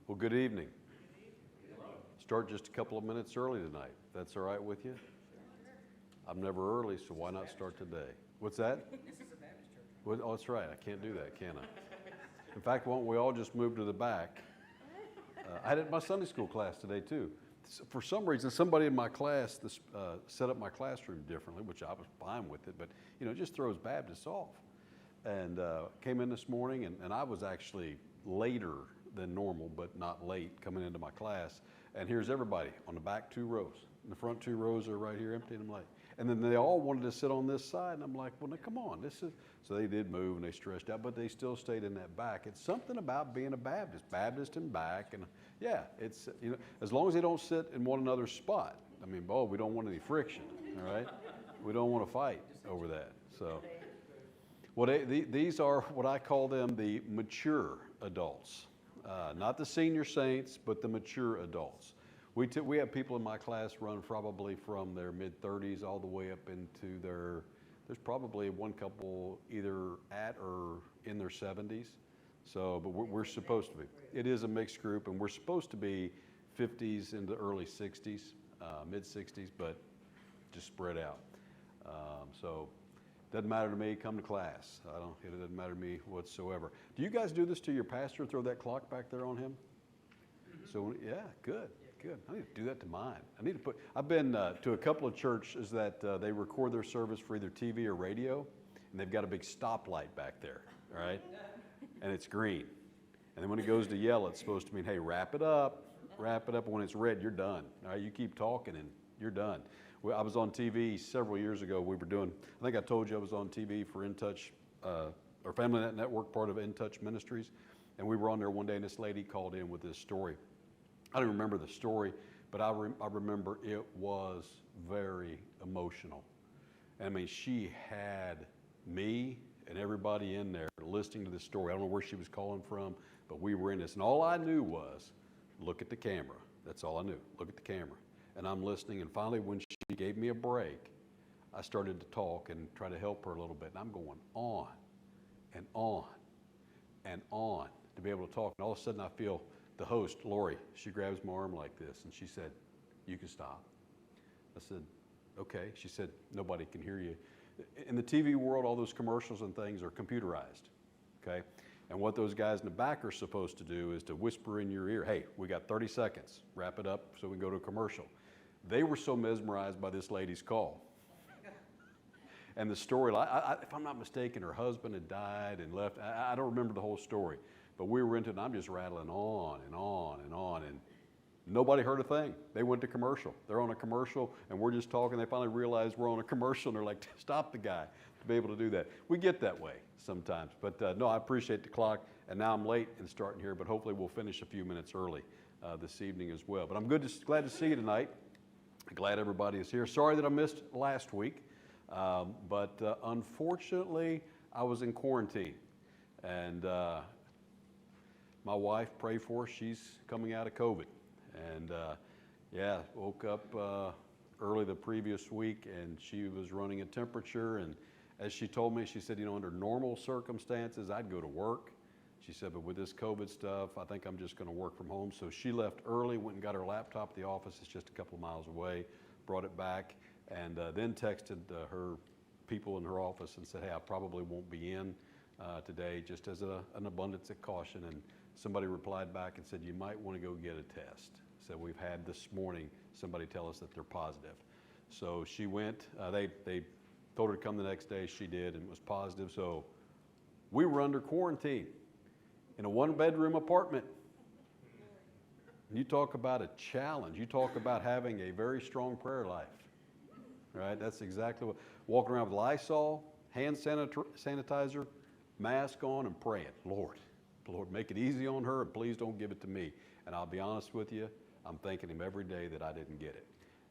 Well, good evening. Start just a couple of minutes early tonight. That's all right with you? I'm never early, so why not start today? What's that? This is a Baptist church. Oh, that's right. I can't do that, can I? In fact, why don't we all just move to the back? I had it in my Sunday school class today, too. For some reason, somebody in my class set up my classroom differently, which I was fine with it, but, it just throws Baptists off. And came in this morning, and I was actually later than normal, but not late, coming into my class. And here's everybody on the back 2 rows. And the front 2 rows are right here empty, and I'm like, and then they all wanted to sit on this side, and I'm like, well, now, come on, so they did move, and they stretched out, but they still stayed in that back. It's something about being a Baptist and back, and yeah, it's, as long as they don't sit in one another's spot. I mean, we don't want any friction, all right? We don't want to fight over that, so. Well, these are what I call them the mature adults. Not the senior saints, but the mature adults. We have people in my class run probably from their mid-30s all the way up into there's probably one couple either at or in their 70s. So, but we're supposed to be. It is a mixed group, and we're supposed to be 50s into early 60s, mid-60s, but just spread out. So. Doesn't matter to me, come to class. It doesn't matter to me whatsoever. Do you guys do this to your pastor, throw that clock back there on him? So, yeah, good. I need to do that to mine. I've been to a couple of churches that they record their service for either TV or radio, and they've got a big stoplight back there, all right? And it's green. And then when it goes to yellow, it's supposed to mean, hey, wrap it up. And when it's red, you're done. All right, you keep talking and you're done. I was on TV several years ago. I think I told you I was on TV for In Touch, or Family Net Network, part of In Touch Ministries. And we were on there one day, and this lady called in with this story. I don't remember the story, but I remember it was very emotional. I mean, she had me and everybody in there listening to this story. I don't know where she was calling from, but we were in this. And all I knew was, look at the camera. That's all I knew. Look at the camera. And I'm listening, and finally when she gave me a break, I started to talk and try to help her a little bit. And I'm going on and on and on to be able to talk. And all of a sudden I feel the host, Lori, she grabs my arm like this, and she said, you can stop. I said, okay. She said, nobody can hear you. In the TV world, all those commercials and things are computerized, okay? And what those guys in the back are supposed to do is to whisper in your ear, hey, we got 30 seconds, wrap it up so we can go to a commercial. They were so mesmerized by this lady's call. And the story, if I'm not mistaken, her husband had died and left. I don't remember the whole story, but we were into it, and I'm just rattling on and on and on, and nobody heard a thing. They went to commercial. They're on a commercial, and we're just talking. They finally realized we're on a commercial, and they're like, stop the guy, to be able to do that. We get that way sometimes, but no, I appreciate the clock, and now I'm late in starting here, but hopefully we'll finish a few minutes early this evening as well. But I'm glad to see you tonight. Glad everybody is here. Sorry that I missed last week, but unfortunately, I was in quarantine, and my wife, pray for her, she's coming out of COVID, and yeah, woke up early the previous week, and she was running a temperature, and as she told me, she said, under normal circumstances, I'd go to work. She said, but with this COVID stuff, I think I'm just going to work from home. So she left early, went and got her laptop at the office. It's just a couple of miles away, brought it back, and then texted her people in her office and said, hey, I probably won't be in today, just as an abundance of caution. And somebody replied back and said, you might want to go get a test. So we've had this morning somebody tell us that they're positive. So she went, they told her to come the next day. She did, and it was positive. So we were under quarantine in a 1-bedroom apartment. You talk about a challenge. You talk about having a very strong prayer life, right? That's exactly what, walking around with Lysol, hand sanitizer, mask on, and praying, Lord, make it easy on her, and please don't give it to me. And I'll be honest with you, I'm thanking him every day that I didn't get it.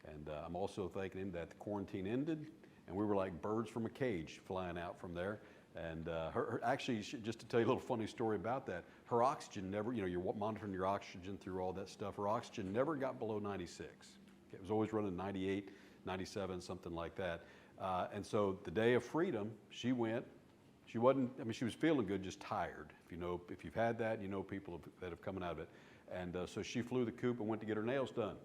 And I'm also thanking him that the quarantine ended, and we were like birds from a cage flying out from there. And actually, just to tell you a little funny story about that, her oxygen never, you're monitoring your oxygen through all that stuff. Her oxygen never got below 96. It was always running 98, 97, something like that. And so the day of freedom, she went. She wasn't, she was feeling good, just tired. If you've had that, people that have come out of it. And so she flew the coop and went to get her nails done.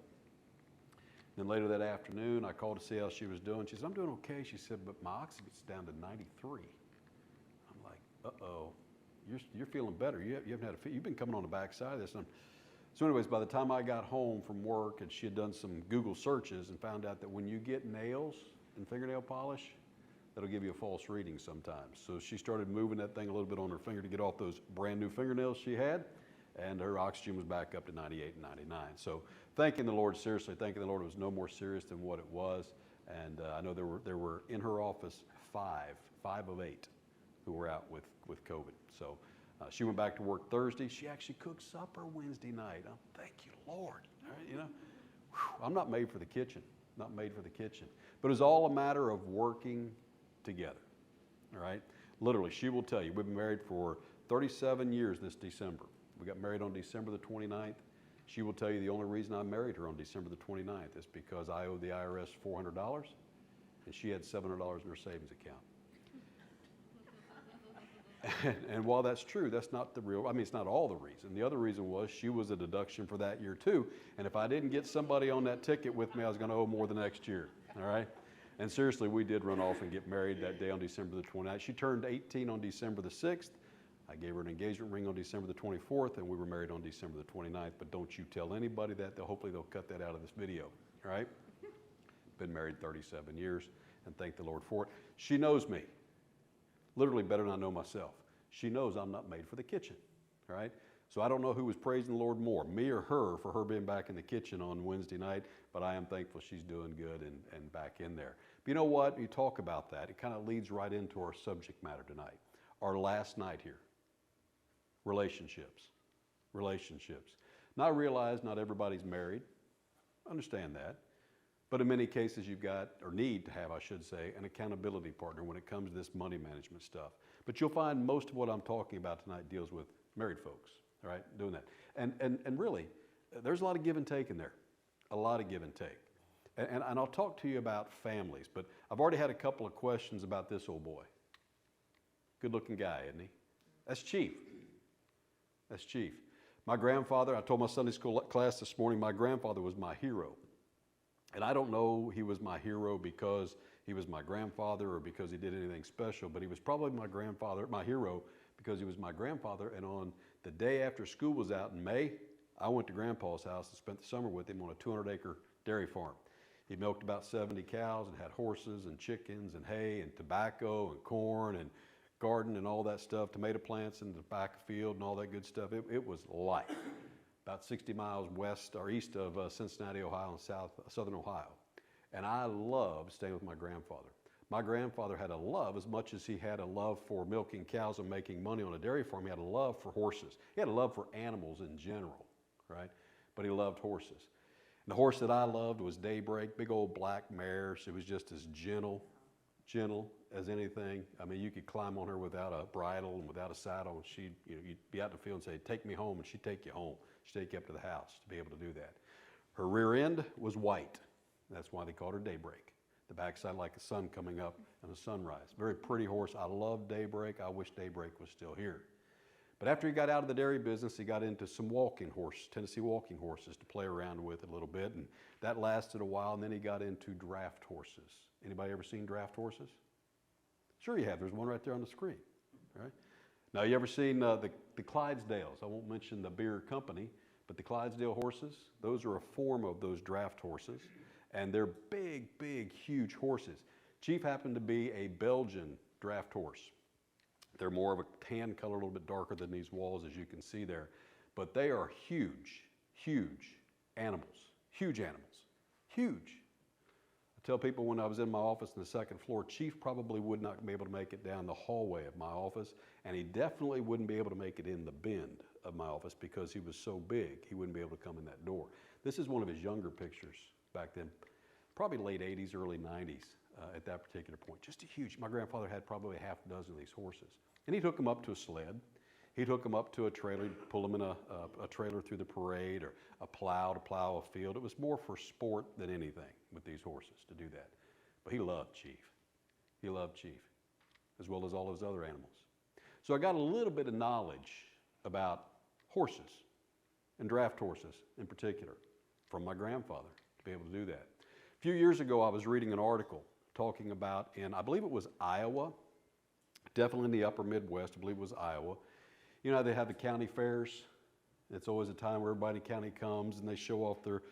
Then later that afternoon, I called to see how she was doing. She said, I'm doing okay. She said, but my oxygen's down to 93. I'm like, uh-oh, you're feeling better. You haven't had you've been coming on the backside of this. So anyways, by the time I got home from work, and she had done some Google searches and found out that when you get nails and fingernail polish, that'll give you a false reading sometimes. So she started moving that thing a little bit on her finger to get off those brand new fingernails she had, and her oxygen was back up to 98 and 99. So thanking the Lord, seriously, thanking the Lord, it was no more serious than what it was. And I know there were in her office five of 8 who were out with COVID. So she went back to work Thursday. She actually cooked supper Wednesday night. Oh, thank you, Lord. All right, you know, I'm not made for the kitchen, not made for the kitchen. But it's all a matter of working together, all right? Literally, she will tell you, we've been married for 37 years this December. We got married on December the 29th. She will tell you the only reason I married her on December the 29th is because I owed the IRS $400 and she had $700 in her savings account. And while that's true, that's not the real, I mean, it's not all the reason. The other reason was she was a deduction for that year too. And if I didn't get somebody on that ticket with me, I was going to owe more the next year, all right? And seriously, we did run off and get married that day on December the 29th. She turned 18 on December the 6th. I gave her an engagement ring on December the 24th, and we were married on December the 29th. But don't you tell anybody that. Hopefully they'll cut that out of this video, all right? Been married 37 years, and thank the Lord for it. She knows me, literally better than I know myself. She knows I'm not made for the kitchen, all right? So I don't know who was praising the Lord more, me or her, for her being back in the kitchen on Wednesday night, but I am thankful she's doing good and back in there. But you know what? You talk about that, it kind of leads right into our subject matter tonight, our last night here. Relationships. Now I realize not everybody's married, understand that, but in many cases you've got, or need to have, I should say, an accountability partner when it comes to this money management stuff. But you'll find most of what I'm talking about tonight deals with married folks, all right, doing that. And really, there's a lot of give and take in there, a lot of give and take. And I'll talk to you about families, but I've already had a couple of questions about this old boy. Good looking guy, isn't he? That's Chief. That's Chief. My grandfather, I told my Sunday school class this morning, my grandfather was my hero. And I don't know he was my hero because he was my grandfather or because he did anything special, but he was probably my hero because he was my grandfather. And on the day after school was out in May, I went to Grandpa's house and spent the summer with him on a 200-acre dairy farm. He milked about 70 cows and had horses and chickens and hay and tobacco and corn and garden and all that stuff, tomato plants in the back field and all that good stuff. It was life. About 60 miles west or east of Cincinnati, Ohio, and southern Ohio. And I loved staying with my grandfather. My grandfather had a love, as much as he had a love for milking cows and making money on a dairy farm, he had a love for horses. He had a love for animals in general, right? But he loved horses. And the horse that I loved was Daybreak, big old black mare. She was just as gentle as anything. I mean, you could climb on her without a bridle and without a saddle, and she'd, you'd be out in the field and say, take me home, and she'd take you home. She'd take you up to the house to be able to do that. Her rear end was white. That's why they called her Daybreak. The backside like the sun coming up and the sunrise. Very pretty horse. I love Daybreak. I wish Daybreak was still here. But after he got out of the dairy business, he got into some Tennessee walking horses to play around with a little bit, and that lasted a while, and then he got into draft horses. Anybody ever seen draft horses? Sure you have. There's one right there on the screen, right? Now, you ever seen the Clydesdales? I won't mention the beer company, but the Clydesdale horses, those are a form of those draft horses, and they're big, huge horses. Chief happened to be a Belgian draft horse. They're more of a tan color, a little bit darker than these walls, as you can see there. But they are huge animals, huge. I tell people when I was in my office on the second floor, Chief probably would not be able to make it down the hallway of my office, and he definitely wouldn't be able to make it in the bend of my office because he was so big, he wouldn't be able to come in that door. This is one of his younger pictures back then, probably late 80s, early 90s at that particular point. Just a huge, my grandfather had probably a half dozen of these horses. And he took them up to a sled. He took them up to a trailer, he'd pull them in a trailer through the parade, or a plow to plow a field. It was more for sport than anything with these horses to do that. But he loved Chief. He loved Chief, as well as all his other animals. So I got a little bit of knowledge about horses and draft horses in particular, from my grandfather to be able to do that. A few years ago, I was reading an article talking about I believe it was Iowa, definitely in the upper Midwest, I believe it was Iowa. You know, they have the county fairs. It's always a time where everybody in the county comes and they show off their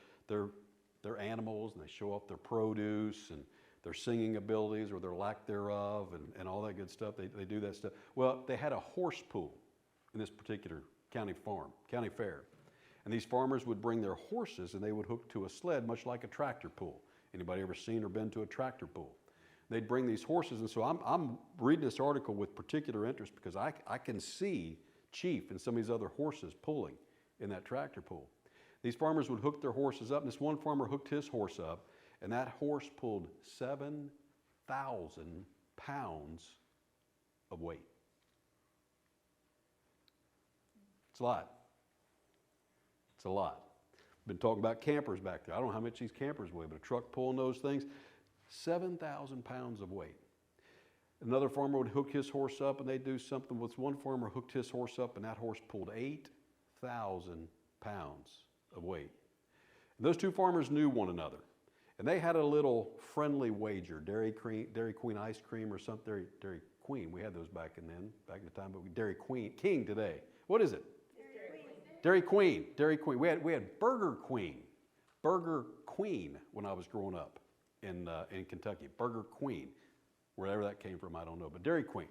animals and they show off their produce and their singing abilities or their lack thereof and all that good stuff. They do that stuff. Well, they had a horse pool in this particular county fair. And these farmers would bring their horses and they would hook to a sled, much like a tractor pull. Anybody ever seen or been to a tractor pull? They'd bring these horses, and so I'm reading this article with particular interest because I can see Chief and some of these other horses pulling in that tractor pull. These farmers would hook their horses up, and this one farmer hooked his horse up, and that horse pulled 7,000 pounds of weight. It's a lot. It's a lot. We've been talking about campers back there. I don't know how much these campers weigh, but a truck pulling those things, 7,000 pounds of weight. Another farmer would hook his horse up and they'd do something. With one farmer hooked his horse up and that horse pulled 8,000 pounds of weight. And those two farmers knew one another. And they had a little friendly wager, Dairy Queen ice cream or something, Dairy Queen. We had those back in the time, but Dairy King today. What is it? Dairy Queen. We had Burger Queen when I was growing up in Kentucky. Burger Queen, wherever that came from, I don't know. But Dairy Queen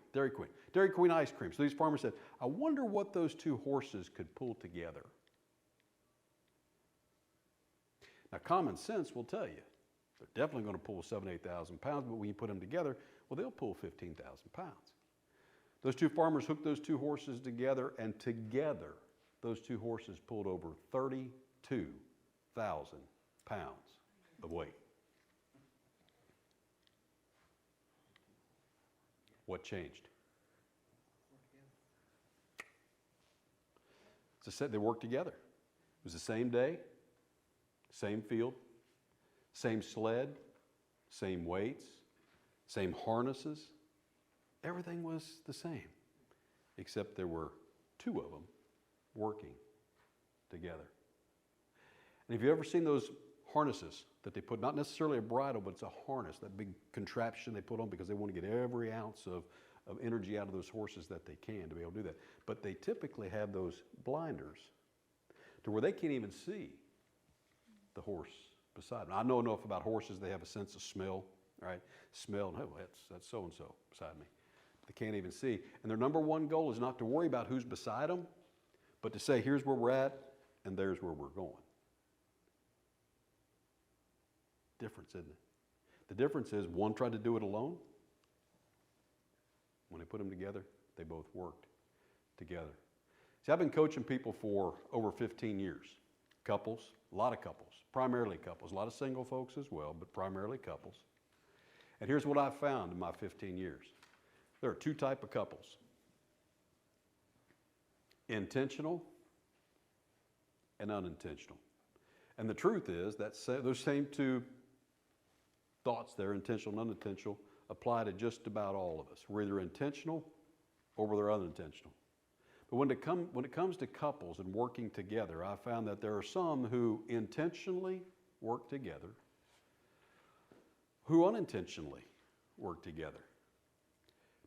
ice cream. So these farmers said, I wonder what those two horses could pull together. Now, common sense will tell you they're definitely going to pull 7,000 to 8,000 pounds, but when you put them together, well, they'll pull 15,000 pounds. Those two farmers hooked those two horses together, and together, those two horses pulled over 32,000 pounds of weight. What changed? As I said, they worked together. It was the same day, same field, same sled, same weights, same harnesses. Everything was the same, except there were two of them working together. And have you ever seen those harnesses that they put, not necessarily a bridle, but it's a harness, that big contraption they put on because they want to get every ounce of energy out of those horses that they can to be able to do that. But they typically have those blinders to where they can't even see the horse beside them. I know enough about horses, they have a sense of smell, right? Smell, no, that's so-and-so beside me. They can't even see. And their number one goal is not to worry about who's beside them, but to say, here's where we're at, and there's where we're going. Difference, isn't it? The difference is one tried to do it alone. When they put them together, they both worked together. See, I've been coaching people for over 15 years. Couples, a lot of couples, primarily couples, a lot of single folks as well, but primarily couples. And here's what I've found in my 15 years. There are two types of couples. Intentional and unintentional. And the truth is that those same two thoughts there, intentional and unintentional, apply to just about all of us. We're either intentional or we're unintentional. But when it comes to couples and working together, I found that there are some who intentionally work together, who unintentionally work together.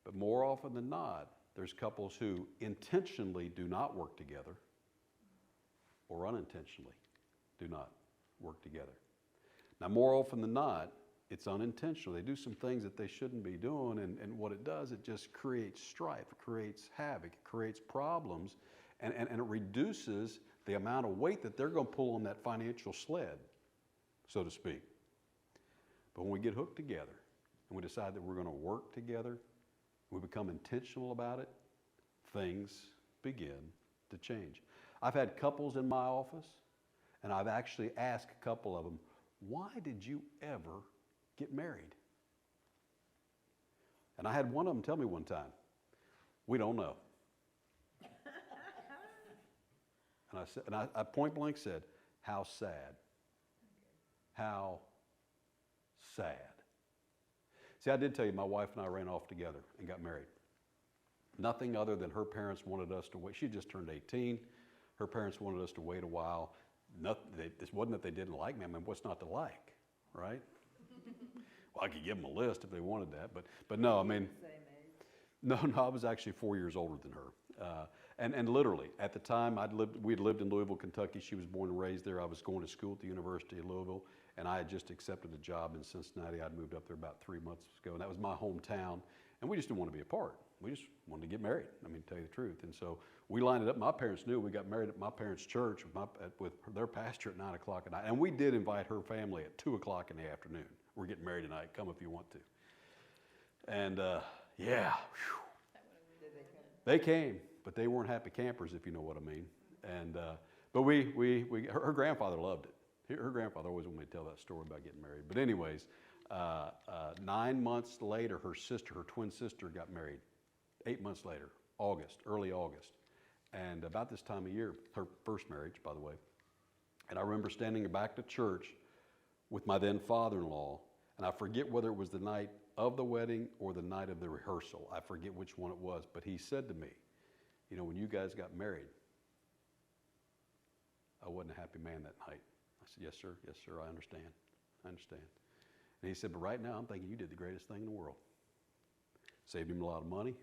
But more often than not, there's couples who intentionally do not work together or unintentionally do not work together. Now, more often than not, it's unintentional. They do some things that they shouldn't be doing, and what it does, it just creates strife, it creates havoc, it creates problems, and it reduces the amount of weight that they're going to pull on that financial sled, so to speak. But when we get hooked together and we decide that we're going to work together, we become intentional about it, things begin to change. I've had couples in my office, and I've actually asked a couple of them, why did you ever get married? And I had one of them tell me one time, we don't know. And I point blank said, how sad. How sad. See, I did tell you my wife and I ran off together and got married. Nothing other than her parents wanted us to wait. She just turned 18. Her parents wanted us to wait a while. This wasn't that they didn't like me. I mean, what's not to like, right? Well, I could give them a list if they wanted that, but no, I mean, no, I was actually 4 years older than her. And literally, at the time, we'd lived in Louisville, Kentucky. She was born and raised there. I was going to school at the University of Louisville, and I had just accepted a job in Cincinnati. I'd moved up there about 3 months ago, and that was my hometown. And we just didn't want to be apart. We just wanted to get married, I mean, to tell you the truth. And so we lined it up. My parents knew. We got married at my parents' church with their pastor at 9 o'clock at night. And we did invite her family at 2 o'clock in the afternoon. We're getting married tonight. Come if you want to. And yeah, whew. They came, but they weren't happy campers, if you know what I mean. And but her grandfather loved it. Her grandfather always wanted me to tell that story about getting married. But anyways, 9 months later, her twin sister, got married. 8 months later, early August. And about this time of year, her first marriage, by the way. And I remember standing back to church with my then father-in-law, and I forget whether it was the night of the wedding or the night of the rehearsal. I forget which one it was, but he said to me, you know, when you guys got married, I wasn't a happy man that night. I said, yes, sir, I understand. And he said, but right now I'm thinking you did the greatest thing in the world. Saved him a lot of money,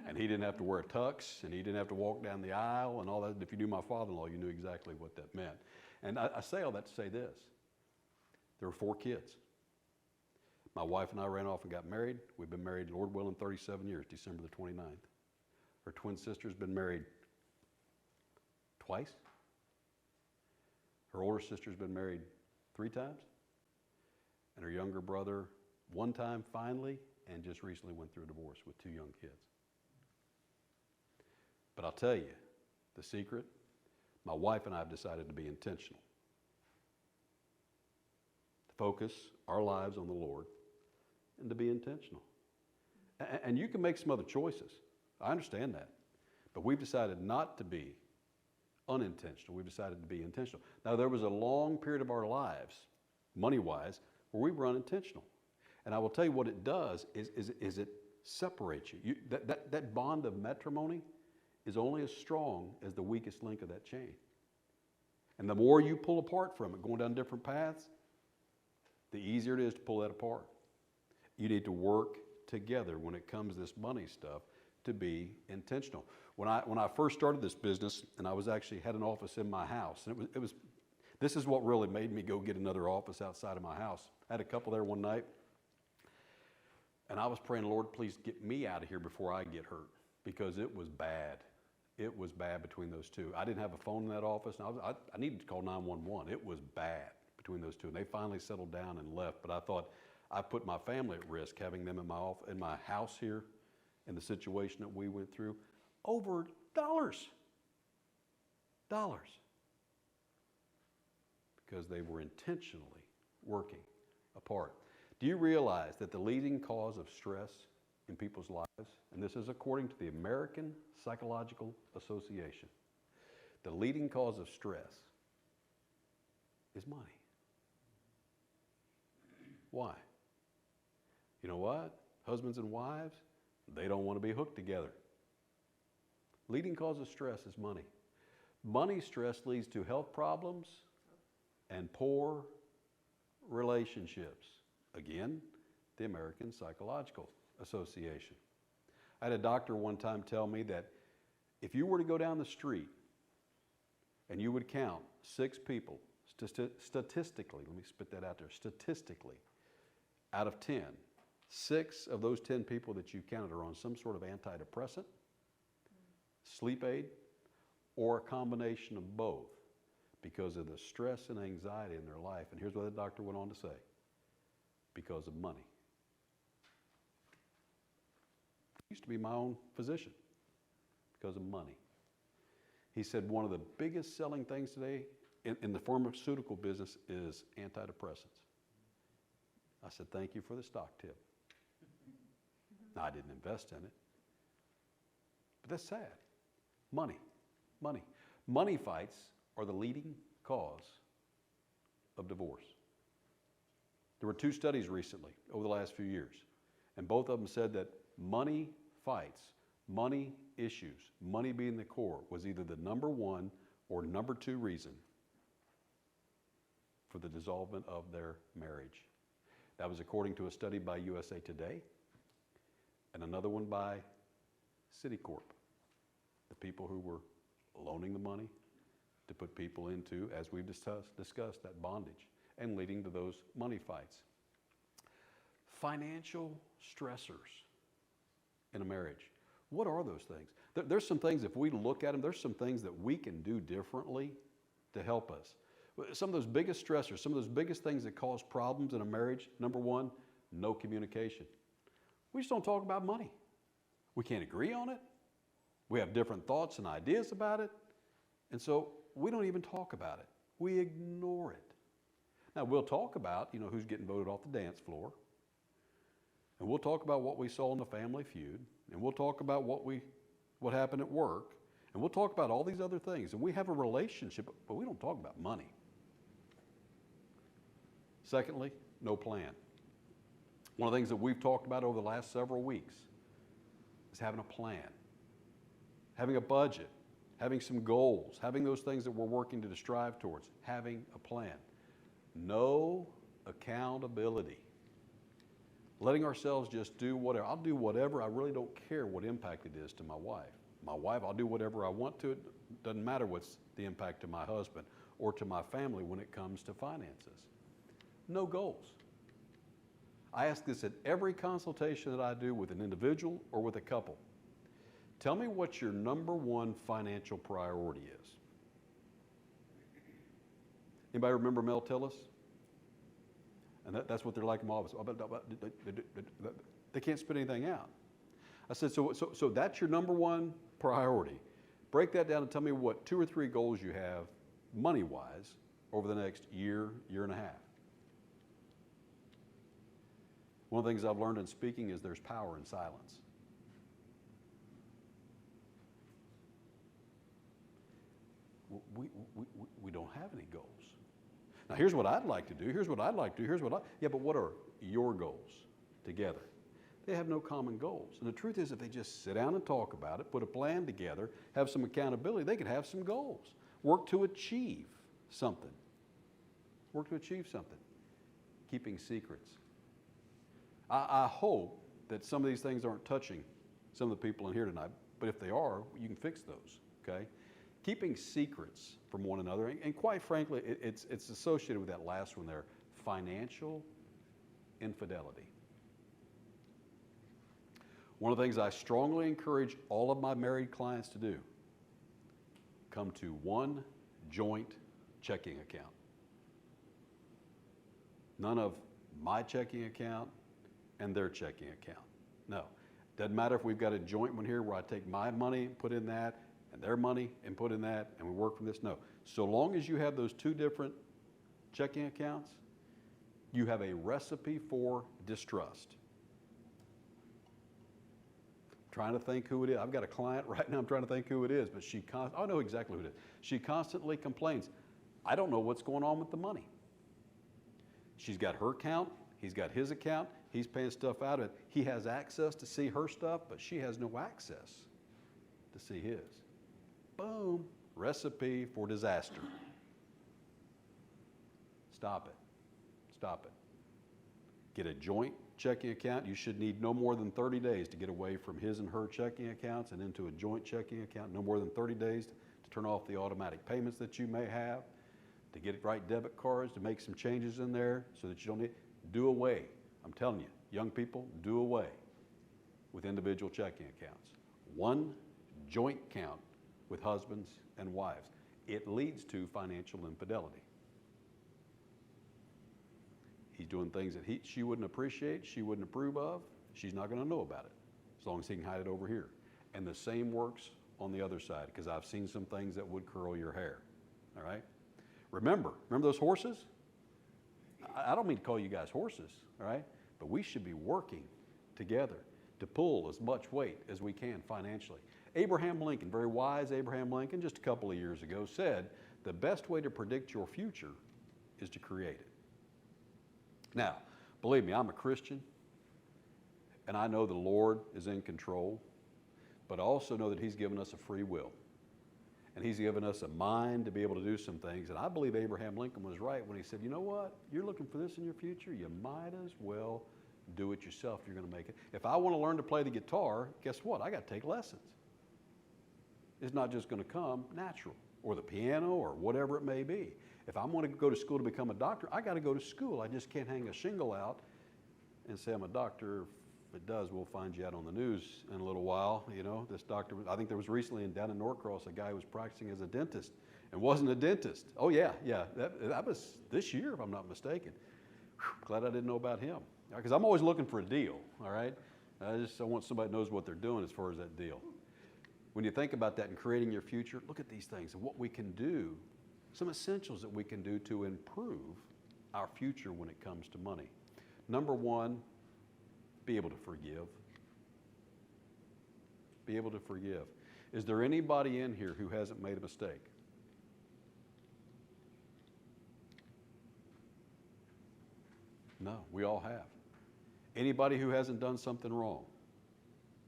and he didn't have to wear a tux, and he didn't have to walk down the aisle and all that. If you knew my father-in-law, you knew exactly what that meant. And I say all that to say this. There were 4 kids. My wife and I ran off and got married. We've been married, Lord willing, 37 years, December the 29th. Her twin sister's been married twice. Her older sister's been married 3 times. And her younger brother 1 time finally, and just recently went through a divorce with 2 young kids. But I'll tell you, the secret, my wife and I have decided to be intentional. To focus our lives on the Lord and to be intentional. And you can make some other choices. I understand that. But we've decided not to be unintentional. We've decided to be intentional. Now, there was a long period of our lives, money-wise, where we were unintentional. And I will tell you what it does is it separates you. That bond of matrimony is only as strong as the weakest link of that chain. And the more you pull apart from it, going down different paths, the easier it is to pull that apart. You need to work together when it comes to this money stuff to be intentional. When I first started this business, and I was actually had an office in my house, and this is what really made me go get another office outside of my house. I had a couple there one night, and I was praying, Lord, please get me out of here before I get hurt, because it was bad. It was bad between those two. I didn't have a phone in that office, and I needed to call 911. It was bad between those two, and they finally settled down and left. But I thought, I put my family at risk having them in my house here, in the situation that we went through, over dollars, because they were intentionally working apart. Do you realize that the leading cause of stress in people's lives, and this is according to the American Psychological Association, the leading cause of stress is money? Why? You know what? Husbands and wives, they don't want to be hooked together. Leading cause of stress is money. Money stress leads to health problems and poor relationships. Again, the American Psychological Association. I had a doctor one time tell me that if you were to go down the street and you would count 6 people, statistically, let me spit that out there, statistically, out of 10, 6 of those 10 people that you counted are on some sort of antidepressant, sleep aid, or a combination of both because of the stress and anxiety in their life. And here's what the doctor went on to say: because of money. I used to be my own physician because of money. He said one of the biggest selling things today in the pharmaceutical business is antidepressants. I said, thank you for the stock tip. Now, I didn't invest in it. But that's sad. Money. Money fights are the leading cause of divorce. There were 2 studies recently over the last few years, and both of them said that money fights, money issues, money being the core, was either the #1 or number 2 reason for the dissolvement of their marriage. That was according to a study by USA Today and another one by Citicorp, the people who were loaning the money to put people into, as we've discussed, that bondage and leading to those money fights. Financial stressors in a marriage. What are those things? There's some things, if we look at them, there's some things that we can do differently to help us. Some of those biggest stressors, some of those biggest things that cause problems in a marriage, number 1, no communication. We just don't talk about money. We can't agree on it. We have different thoughts and ideas about it. And so we don't even talk about it. We ignore it. Now we'll talk about, who's getting voted off the dance floor. And we'll talk about what we saw in the Family Feud. And we'll talk about what happened at work. And we'll talk about all these other things. And we have a relationship, but we don't talk about money. Secondly, no plan. One of the things that we've talked about over the last several weeks is having a plan, having a budget, having some goals, having those things that we're working to strive towards, having a plan. No accountability. Letting ourselves just do whatever. I'll do whatever. I really don't care what impact it is to my wife. My wife, I'll do whatever I want to. It doesn't matter what's the impact to my husband or to my family when it comes to finances. No goals. I ask this at every consultation that I do with an individual or with a couple. Tell me what your number 1 financial priority is. Anybody remember Mel Tillis? And that's what they're like in my office. They can't spit anything out. I said, so that's your number 1 priority. Break that down and tell me what 2 or 3 goals you have money-wise over the next year, year and a half. One of the things I've learned in speaking is there's power in silence. We don't have any goals. Now here's what I'd like to do, here's what I'd like to do, yeah, but what are your goals together? They have no common goals. And the truth is, if they just sit down and talk about it, put a plan together, have some accountability, they could have some goals. Work to achieve something. Work to achieve something. Keeping secrets. I hope that some of these things aren't touching some of the people in here tonight, but if they are, you can fix those, okay? Keeping secrets from one another, and quite frankly, it's associated with that last one there, financial infidelity. One of the things I strongly encourage all of my married clients to do, come to one joint checking account. None of my checking account and their checking account. No. Doesn't matter if we've got a joint one here where I take my money and put in that, and their money and put in that, and we work from this. No. So long as you have those 2 different checking accounts, you have a recipe for distrust. Trying to think who it is. I've got a client right now, I'm trying to think who it is, but I know exactly who it is. She constantly complains, I don't know what's going on with the money. She's got her account, he's got his account, he's paying stuff out of it. He has access to see her stuff, but she has no access to see his. Boom, recipe for disaster. Stop it, stop it. Get a joint checking account. You should need no more than 30 days to get away from his and her checking accounts and into a joint checking account. No more than 30 days to turn off the automatic payments that you may have, to get right debit cards, to make some changes in there so that you don't need, do away. I'm telling you, young people, do away with individual checking accounts. One joint account with husbands and wives. It leads to financial infidelity. He's doing things that she wouldn't appreciate, she wouldn't approve of. She's not going to know about it as long as he can hide it over here. And the same works on the other side, because I've seen some things that would curl your hair. All right? Remember those horses? I don't mean to call you guys horses, all right? But we should be working together to pull as much weight as we can financially. Abraham Lincoln, very wise Abraham Lincoln, just a couple of years ago said, the best way to predict your future is to create it. Now, believe me, I'm a Christian, and I know the Lord is in control, but I also know that He's given us a free will. And he's given us a mind to be able to do some things. And I believe Abraham Lincoln was right when he said, you know what? You're looking for this in your future. You might as well do it yourself if you're going to make it. If I want to learn to play the guitar, guess what? I got to take lessons. It's not just going to come natural, or the piano, or whatever it may be. If I want to go to school to become a doctor, I got to go to school. I just can't hang a shingle out and say I'm a doctor. If it does, we'll find you out on the news in a little while. You know, this doctor, I think there was recently down in Norcross, a guy who was practicing as a dentist and wasn't a dentist. Oh yeah, that was this year, if I'm not mistaken. Whew, glad I didn't know about him, because I'm always looking for a deal, all right? I want somebody that knows what they're doing as far as that deal. When you think about that and creating your future, look at these things and what we can do, some essentials that we can do to improve our future when it comes to money. Number one, be able to forgive. Be able to forgive. Is there anybody in here who hasn't made a mistake? No, we all have. Anybody who hasn't done something wrong?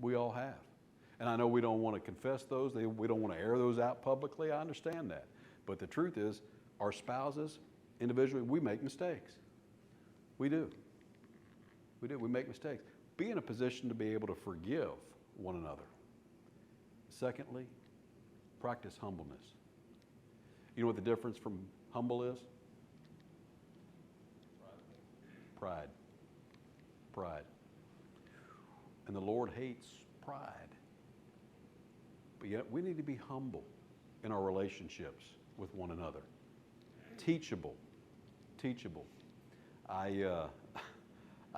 We all have. And I know we don't want to confess those. We don't want to air those out publicly. I understand that. But the truth is, our spouses, individually, we make mistakes. We do. We do. We make mistakes. Be in a position to be able to forgive one another. Secondly, practice humbleness. You know what the difference from humble is? Pride. Pride. And the Lord hates pride. But yet we need to be humble in our relationships with one another. Teachable. Teachable. I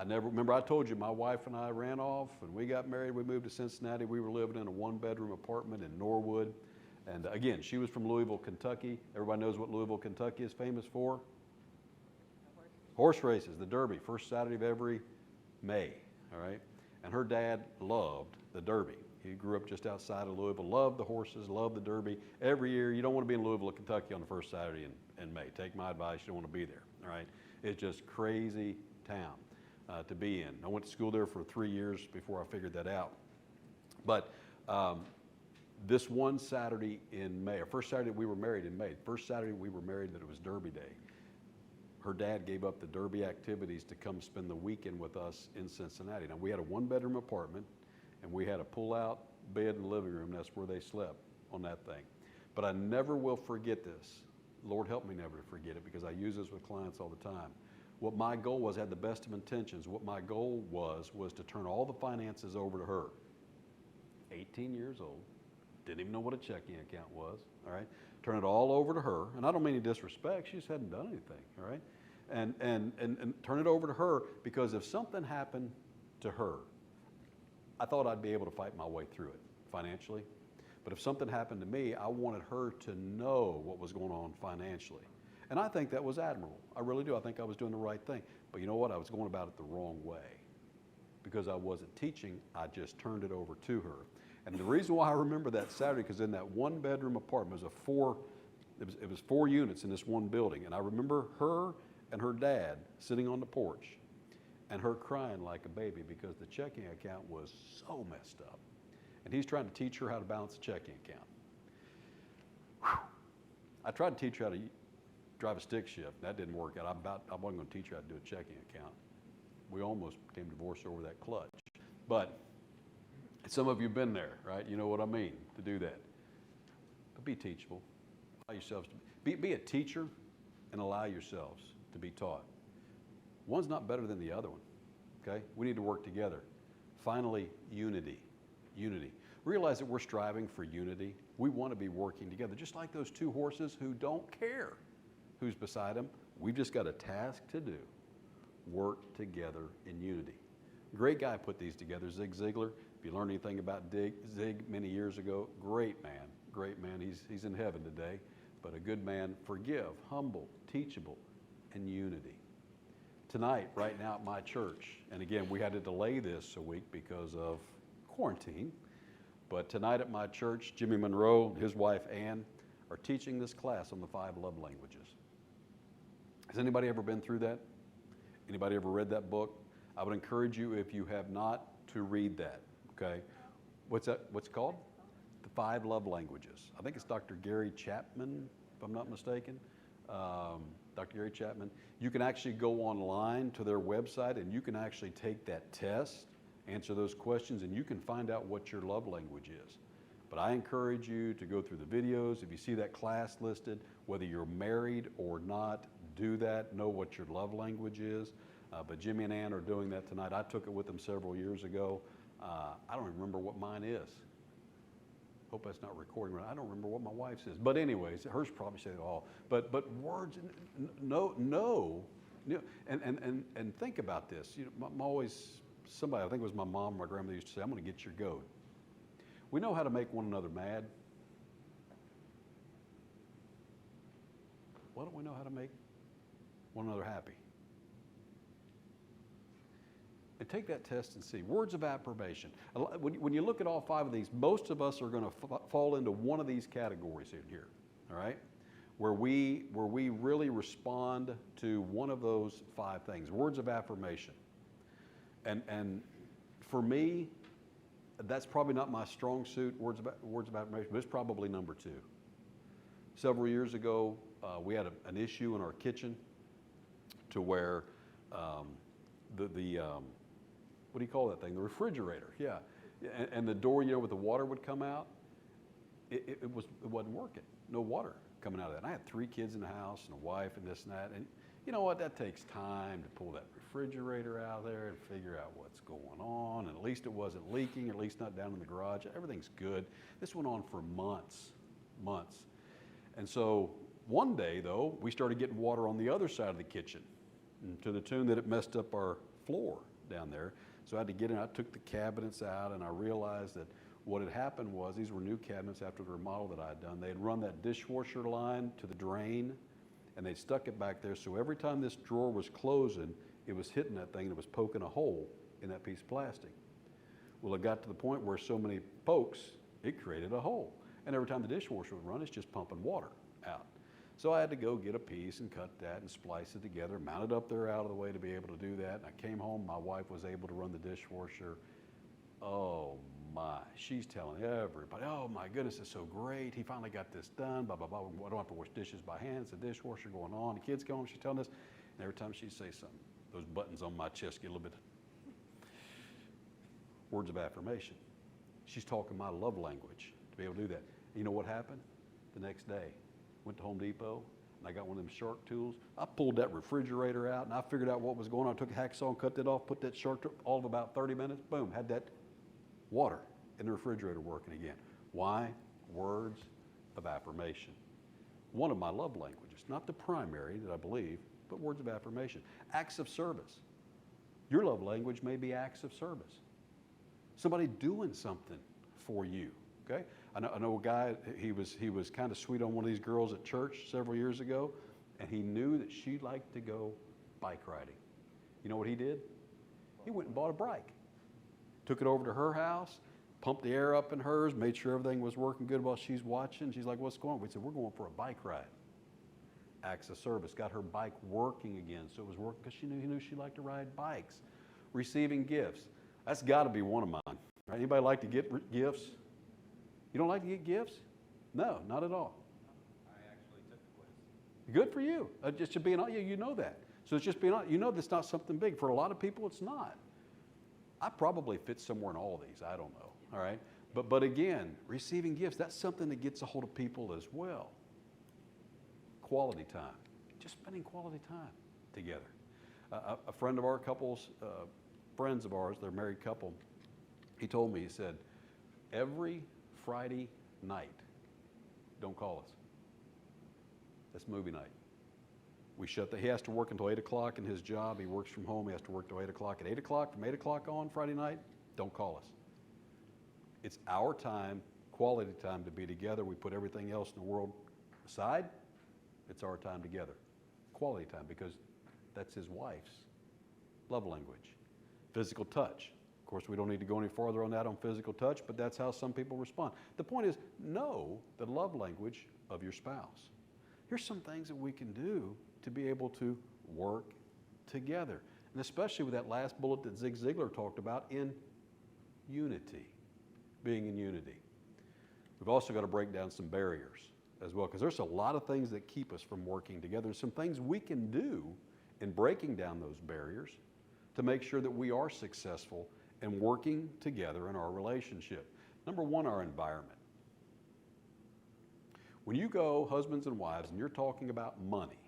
never, remember I told you my wife and I ran off and we got married. We moved to Cincinnati. We were living in a one-bedroom apartment in Norwood. And again, she was from Louisville, Kentucky. Everybody knows what Louisville, Kentucky is famous for? Horse races, the Derby, first Saturday of every May, all right? And her dad loved the Derby. He grew up just outside of Louisville, loved the horses, loved the Derby. Every year, you don't want to be in Louisville, Kentucky on the first Saturday in May. Take my advice, you don't want to be there, all right? It's just crazy town to be in. I went to school there for 3 years before I figured that out. But this one Saturday in May, or first Saturday we were married in May, first Saturday we were married that it was Derby Day. Her dad gave up the Derby activities to come spend the weekend with us in Cincinnati. Now, we had a one-bedroom apartment, and we had a pull-out bed in the living room. That's where they slept on that thing. But I never will forget this. Lord, help me never to forget it, because I use this with clients all the time. What my goal was, I had the best of intentions. What my goal was to turn all the finances over to her. 18 years old, didn't even know what a checking account was, all right? Turn it all over to her, and I don't mean any disrespect, she just hadn't done anything, all right? And turn it over to her, because if something happened to her, I thought I'd be able to fight my way through it financially. But if something happened to me, I wanted her to know what was going on financially. And I think that was admirable. I really do. I think I was doing the right thing. But you know what? I was going about it the wrong way. Because I wasn't teaching, I just turned it over to her. And the reason why I remember that Saturday, because in that one-bedroom apartment, it was 4 units in this one building. And I remember her and her dad sitting on the porch and her crying like a baby because the checking account was so messed up. And he's trying to teach her how to balance a checking account. Whew. I tried to teach her how to drive a stick shift. That didn't work out. I wasn't going to teach her how to do a checking account. We almost became divorced over that clutch. But some of you have been there, right? You know what I mean, to do that. But be teachable. Allow yourselves to be a teacher and allow yourselves to be taught. One's not better than the other one, okay? We need to work together. Finally, unity. Unity. Realize that we're striving for unity. We want to be working together, just like those 2 horses who don't care who's beside them. We've just got a task to do. Work together in unity. Great guy put these together, Zig Ziglar. If you learned anything about Zig many years ago, great man, great man. He's in heaven today, but a good man. Forgive, humble, teachable, and unity. Tonight, right now at my church, and again, we had to delay this a week because of quarantine, but tonight at my church, Jimmy Monroe and his wife Ann are teaching this class on the 5 love languages. Has anybody ever been through that? Anybody ever read that book? I would encourage you, if you have not, to read that, okay? What's that? What's it called? 5 love languages. I think it's Dr. Gary Chapman, if I'm not mistaken. Dr. Gary Chapman. You can actually go online to their website and you can actually take that test, answer those questions, and you can find out what your love language is. But I encourage you to go through the videos. If you see that class listed, whether you're married or not, do that. Know what your love language is. But Jimmy and Ann are doing that tonight. I took it with them several years ago. I don't even remember what mine is. Hope that's not recording right. I don't remember what my wife's is. But anyways, hers probably said it all. But words, no, and think about this. You know, somebody, I think it was my mom or my grandmother used to say, I'm going to get your goat. We know how to make one another mad. Why don't we know how to make one another happy? And take that test and see. Words of approbation. When you look at all 5 of these, most of us are going to fall into one of these categories in here, all right? Where we really respond to one of those 5 things. Words of affirmation. And for me, that's probably not my strong suit, words of affirmation, but it's probably number 2. Several years ago, we had an issue in our kitchen to where what do you call that thing? The refrigerator, yeah. And the door, you know, where the water would come out, it wasn't working. No water coming out of that. And I had 3 kids in the house and a wife and this and that. And you know what? That takes time to pull that refrigerator out of there and figure out what's going on. And at least it wasn't leaking, at least not down in the garage. Everything's good. This went on for months. And so one day, though, we started getting water on the other side of the kitchen, and to the tune that it messed up our floor down there. So I had to get in. I took the cabinets out, and I realized that what had happened was, these were new cabinets after the remodel that I had done. They had run that dishwasher line to the drain, and they'd stuck it back there. So every time this drawer was closing, it was hitting that thing, and it was poking a hole in that piece of plastic. Well, it got to the point where so many pokes, it created a hole. And every time the dishwasher would run, it's just pumping water out. So I had to go get a piece and cut that and splice it together, mount it up there out of the way to be able to do that. And I came home, my wife was able to run the dishwasher. Oh my, she's telling everybody, oh my goodness, it's so great. He finally got this done, blah, blah, blah. I don't have to wash dishes by hand. It's a dishwasher going on. The kids go home, she's telling us. And every time she'd say something, those buttons on my chest get a little bit. Words of affirmation. She's talking my love language to be able to do that. You know what happened? The next day, went to Home Depot, and I got one of them shark tools. I pulled that refrigerator out, and I figured out what was going on. I took a hacksaw and cut that off, put that shark tool, all of about 30 minutes, boom, had that water in the refrigerator working again. Why? Words of affirmation. One of my love languages, not the primary that I believe, but words of affirmation. Acts of service. Your love language may be acts of service. Somebody doing something for you, okay? I know a guy, he was kind of sweet on one of these girls at church several years ago, and he knew that she liked to go bike riding. You know what he did? He went and bought a bike. Took it over to her house, pumped the air up in hers, made sure everything was working good while she's watching. She's like, what's going on? We said, we're going for a bike ride. Acts of service. Got her bike working again, so it was working because he knew she liked to ride bikes. Receiving gifts. That's got to be one of mine. Right? Anybody like to get gifts? You don't like to get gifts? No, not at all. I actually took the quiz. Good for you. Just to be an, you know that. So it's just being, you know that's not something big. For a lot of people, it's not. I probably fit somewhere in all these. I don't know. All right. But again, receiving gifts, that's something that gets a hold of people as well. Quality time. Just spending quality time together. A friend of our couples, friends of ours, they're a married couple, he told me, he said, every Friday night, don't call us. That's movie night. We shut he has to work until 8 o'clock in his job. He works from home. He has to work till 8 o'clock. At 8 o'clock, from 8 o'clock on Friday night, don't call us. It's our time, quality time to be together. We put everything else in the world aside. It's our time together. Quality time, because that's his wife's love language. Physical touch. Of course, we don't need to go any farther on that on physical touch, but that's how some people respond. The point is, know the love language of your spouse. Here's some things that we can do to be able to work together. And especially with that last bullet that Zig Ziglar talked about, in unity, being in unity. We've also got to break down some barriers as well, because there's a lot of things that keep us from working together. There's some things we can do in breaking down those barriers to make sure that we are successful in working together in our relationship. Number one, our environment. When you go, husbands and wives, and you're talking about money,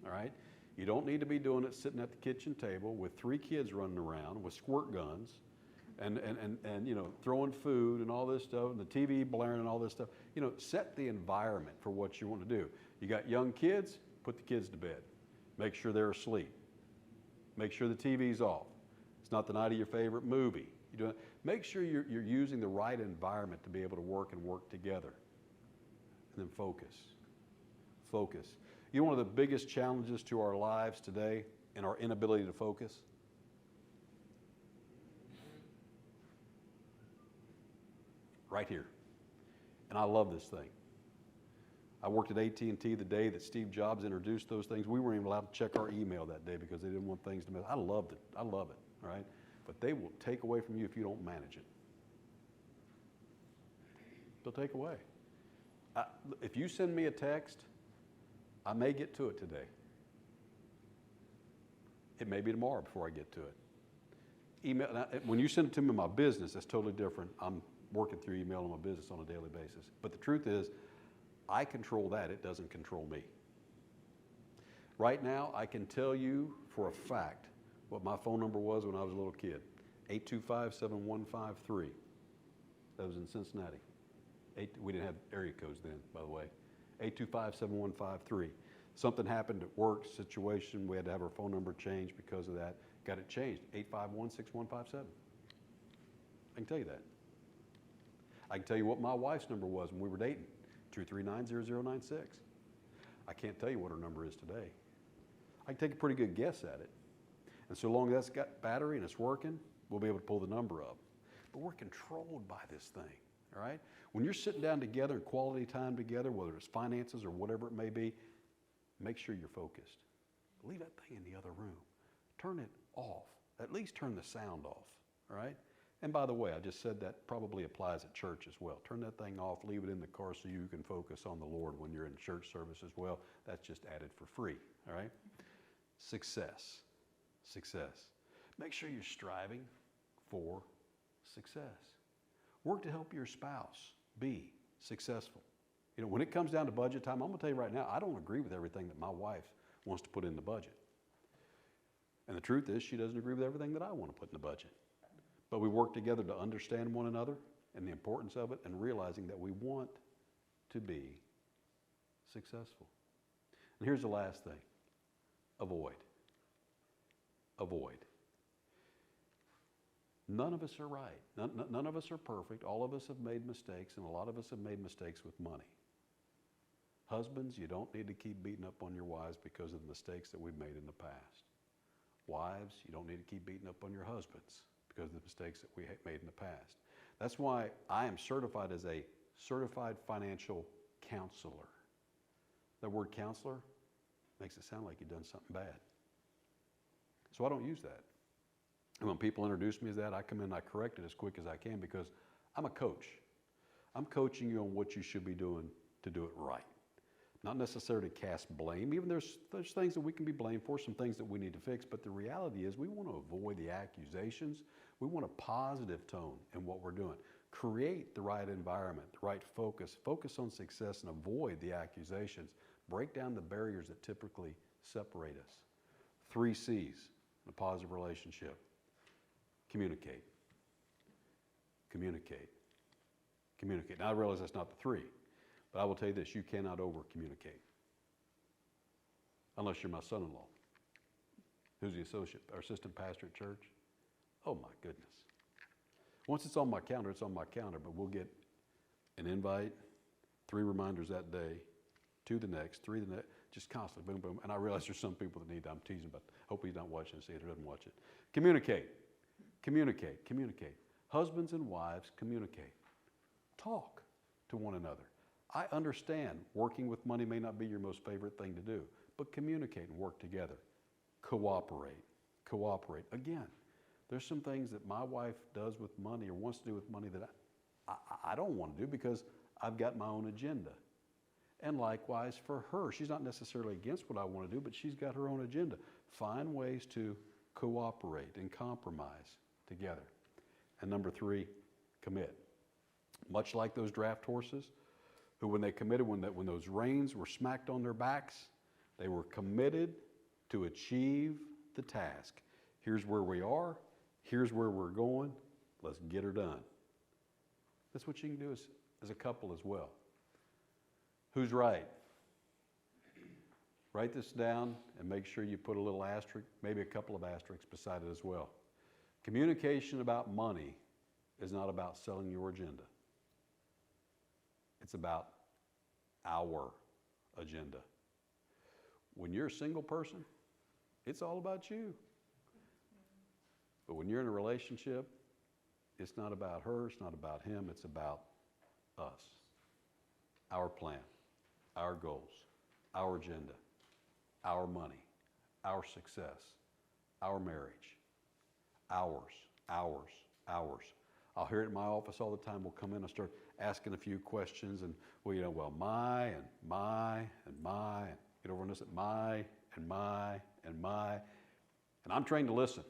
all right, you don't need to be doing it sitting at the kitchen table with 3 kids running around with squirt guns and you know, throwing food and all this stuff, and the TV blaring and all this stuff. You know, set the environment for what you want to do. You got young kids, put the kids to bed. Make sure they're asleep. Make sure the TV's off. It's not the night of your favorite movie. Make sure you're using the right environment to be able to work together. And then focus. Focus. You know, one of the biggest challenges to our lives today and our inability to focus? Right here. And I love this thing. I worked at AT&T the day that Steve Jobs introduced those things. We weren't even allowed to check our email that day because they didn't want things to mess. I loved it. I love it, all right? But they will take away from you if you don't manage it. They'll take away. If you send me a text, I may get to it today. It may be tomorrow before I get to it. Email. Now, when you send it to me in my business, that's totally different. I'm working through email in my business on a daily basis. But the truth is, I control that. It doesn't control me. Right now, I can tell you for a fact what my phone number was when I was a little kid. 825-7153. That was in Cincinnati. We didn't have area codes then, by the way. 825-7153. Something happened at work, situation, we had to have our phone number changed because of that. Got it changed, 851-6157. I can tell you that. I can tell you what my wife's number was when we were dating, 239-0096. I can't tell you what her number is today. I can take a pretty good guess at it. And so long as that's got battery and it's working, we'll be able to pull the number up. But we're controlled by this thing, all right? When you're sitting down together in quality time together, whether it's finances or whatever it may be, make sure you're focused. Leave that thing in the other room. Turn it off. At least turn the sound off, all right? And by the way, I just said that probably applies at church as well. Turn that thing off, leave it in the car so you can focus on the Lord when you're in church service as well. That's just added for free, all right? Success. Success. Make sure you're striving for success. Work to help your spouse be successful. You know, when it comes down to budget time, I'm going to tell you right now, I don't agree with everything that my wife wants to put in the budget. And the truth is, she doesn't agree with everything that I want to put in the budget. But we work together to understand one another and the importance of it and realizing that we want to be successful. And here's the last thing. Avoid. Avoid. None of us are right. None of us are perfect. All of us have made mistakes, and a lot of us have made mistakes with money. Husbands, you don't need to keep beating up on your wives because of the mistakes that we've made in the past. Wives, you don't need to keep beating up on your husbands because of the mistakes that we made in the past. That's why I am certified as a certified financial counselor. The word counselor makes it sound like you've done something bad. So I don't use that. And when people introduce me as that, I come in and I correct it as quick as I can because I'm a coach. I'm coaching you on what you should be doing to do it right. Not necessarily to cast blame. Even there's things that we can be blamed for, some things that we need to fix, but the reality is we want to avoid the accusations. We want a positive tone in what we're doing. Create the right environment, the right focus. Focus on success and avoid the accusations. Break down the barriers that typically separate us. 3 C's in a positive relationship. Communicate. Communicate. Communicate. Now I realize that's not the 3, but I will tell you this, you cannot over-communicate. Unless you're my son-in-law, who's the associate or assistant pastor at church. Oh my goodness. Once it's on my calendar, it's on my calendar, but we'll get an invite, 3 reminders that day, 2 the next, 3 the next, just constantly, boom, boom. And I realize there's some people that need that. I'm teasing, but hope he's not watching this either, doesn't watch it. Communicate. Communicate, communicate. Husbands and wives, communicate. Talk to one another. I understand working with money may not be your most favorite thing to do, but communicate and work together. Cooperate. Cooperate. Again, there's some things that my wife does with money or wants to do with money that I don't want to do because I've got my own agenda. And likewise for her. She's not necessarily against what I want to do, but she's got her own agenda. Find ways to cooperate and compromise together. And number 3, commit. Much like those draft horses, who when they committed, when those reins were smacked on their backs, they were committed to achieve the task. Here's where we are. Here's where we're going. Let's get her done. That's what you can do as a couple as well. Who's right? Write this down and make sure you put a little asterisk, maybe a couple of asterisks beside it as well. Communication about money is not about selling your agenda. It's about our agenda. When you're a single person, it's all about you. But when you're in a relationship, it's not about her, it's not about him, it's about us. Our plan, our goals, our agenda, our money, our success, our marriage, ours. I'll hear it in my office all the time. We'll come in and start asking a few questions and, my, and get over on this at my. And I'm trained to listen.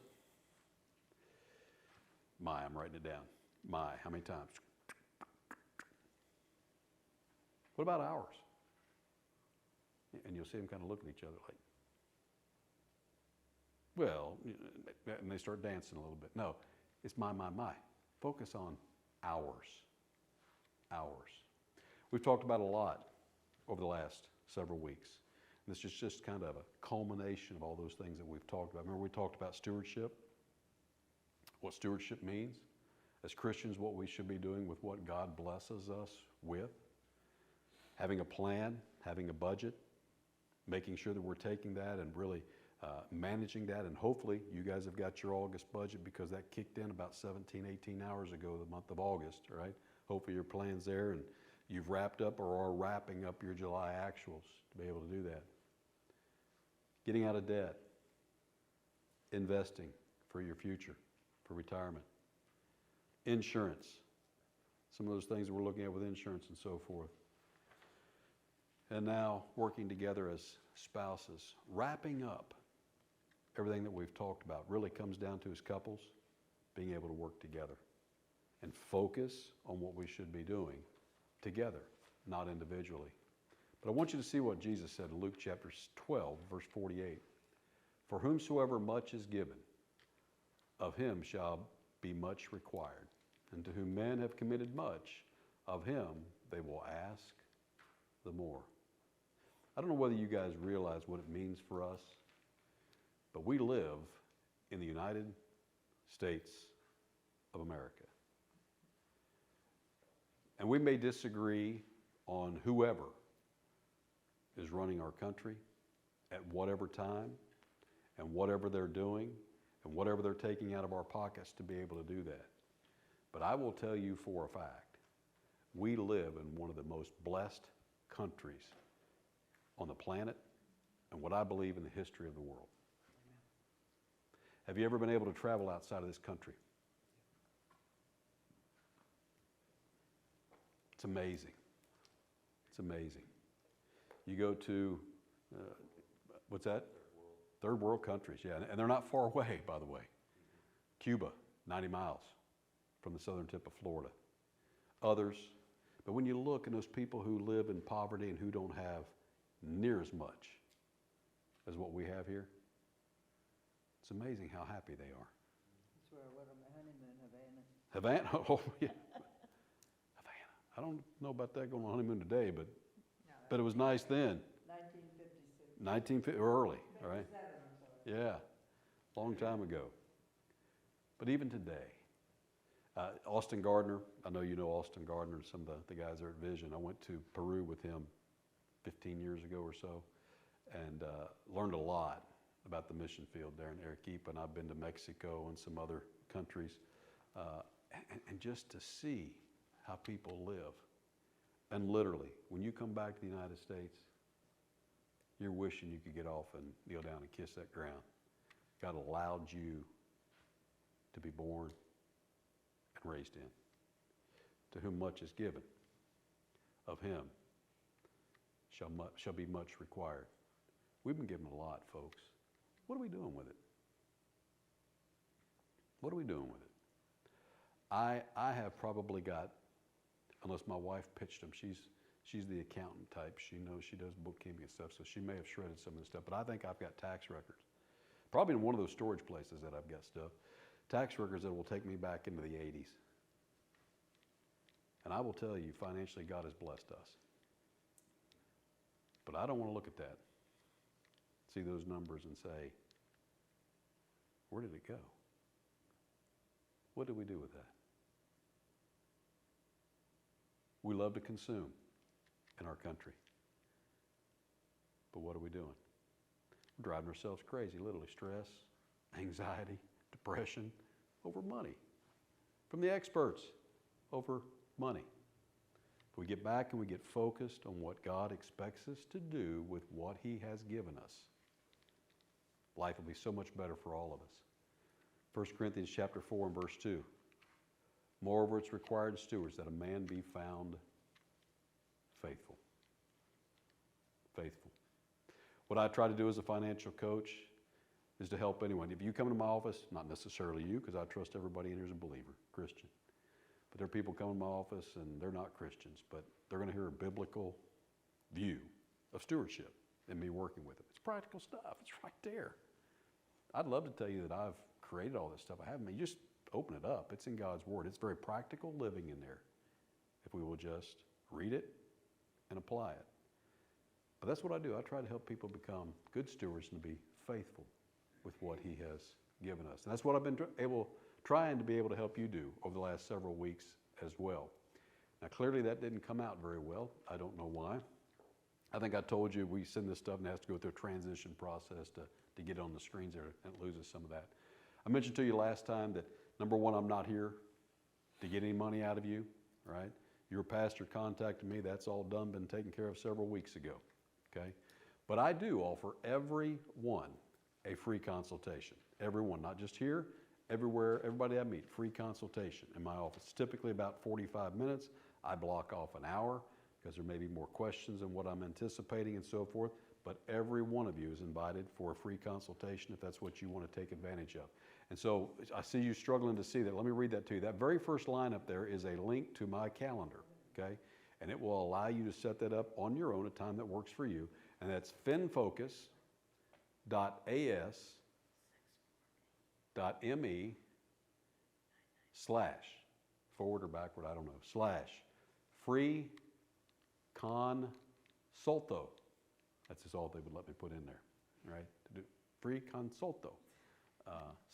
I'm writing it down. How many times? What about ours? And you'll see them kind of look at each other like, well, and they start dancing a little bit. No, it's my. Focus on ours. We've talked about a lot over the last several weeks. This is just kind of a culmination of all those things that we've talked about. Remember we talked about stewardship? What stewardship means? As Christians, what we should be doing with what God blesses us with. Having a plan, having a budget, making sure that we're taking that and really managing that. And hopefully you guys have got your August budget because that kicked in about 17, 18 hours ago, the month of August, right? Hopefully your plan's there and you've wrapped up or are wrapping up your July actuals to be able to do that. Getting out of debt, investing for your future, for retirement. Insurance, some of those things that we're looking at with insurance and so forth. And now working together as spouses, wrapping up everything that we've talked about really comes down to as couples being able to work together and focus on what we should be doing together, not individually. But I want you to see what Jesus said in Luke chapter 12, verse 48. For whomsoever much is given, of him shall be much required. And to whom men have committed much, of him they will ask the more. I don't know whether you guys realize what it means for us, but we live in the United States of America. And we may disagree on whoever is running our country at whatever time and whatever they're doing and whatever they're taking out of our pockets to be able to do that. But I will tell you for a fact, we live in one of the most blessed countries on the planet and what I believe in the history of the world. Have you ever been able to travel outside of this country? It's amazing. It's amazing. You go to, what's that? Third world countries, yeah. And they're not far away, by the way. Cuba, 90 miles from the southern tip of Florida. Others. But when you look at those people who live in poverty and who don't have near as much as what we have here, it's amazing how happy they are. That's where I went on my honeymoon, Havana. Havana? Oh, yeah. Havana. I don't know about that going on honeymoon today, but it was nice then. 1956. 1950, early, all right? 57, I'm sorry. Yeah, long time ago. But even today, Austin Gardner, I know you know Austin Gardner and some of the guys there at Vision. I went to Peru with him 15 years ago or so and learned a lot about the mission field there in Arequipa, and I've been to Mexico and some other countries, and just to see how people live. And literally, when you come back to the United States, you're wishing you could get off and kneel down and kiss that ground. God allowed you to be born and raised in. To whom much is given, of him shall be much required. We've been given a lot, folks. What are we doing with it? What are we doing with it? I have probably got, unless my wife pitched them, she's the accountant type. She knows, she does bookkeeping and stuff, so she may have shredded some of the stuff. But I think I've got tax records. Probably in one of those storage places that I've got stuff. Tax records that will take me back into the 80s. And I will tell you, financially, God has blessed us. But I don't want to look at that, see those numbers and say, where did it go? What do we do with that? We love to consume in our country. But what are we doing? We're driving ourselves crazy, literally. Stress, anxiety, depression, over money. From the experts, over money. If we get back and we get focused on what God expects us to do with what he has given us, life will be so much better for all of us. 1 Corinthians chapter 4 and verse 2. Moreover, it's required of stewards that a man be found faithful. Faithful. What I try to do as a financial coach is to help anyone. If you come to my office, not necessarily you, because I trust everybody in here is a believer, Christian. But there are people come to my office and they're not Christians, but they're going to hear a biblical view of stewardship and me working with them. It's practical stuff. It's right there. I'd love to tell you that I've created all this stuff. I haven't. You just open it up. It's in God's Word. It's very practical living in there if we will just read it and apply it. But that's what I do. I try to help people become good stewards and to be faithful with what he has given us. And that's what I've been trying to be able to help you do over the last several weeks as well. Now, clearly that didn't come out very well. I don't know why. I think I told you we send this stuff and it has to go through a transition process to get it on the screens there, and it loses some of that. I mentioned to you last time that, number one, I'm not here to get any money out of you, right? Your pastor contacted me. That's all done, been taken care of several weeks ago, okay? But I do offer everyone a free consultation. Everyone, not just here, everywhere, everybody I meet, free consultation in my office. It's typically about 45 minutes. I block off an hour because there may be more questions than what I'm anticipating and so forth. But every one of you is invited for a free consultation if that's what you want to take advantage of. And so I see you struggling to see that. Let me read that to you. That very first line up there is a link to my calendar, okay? And it will allow you to set that up on your own at a time that works for you. And that's finfocus.as.me/forward or backward, I don't know, /free consulto. That's just all they would let me put in there, right? To do free consulto.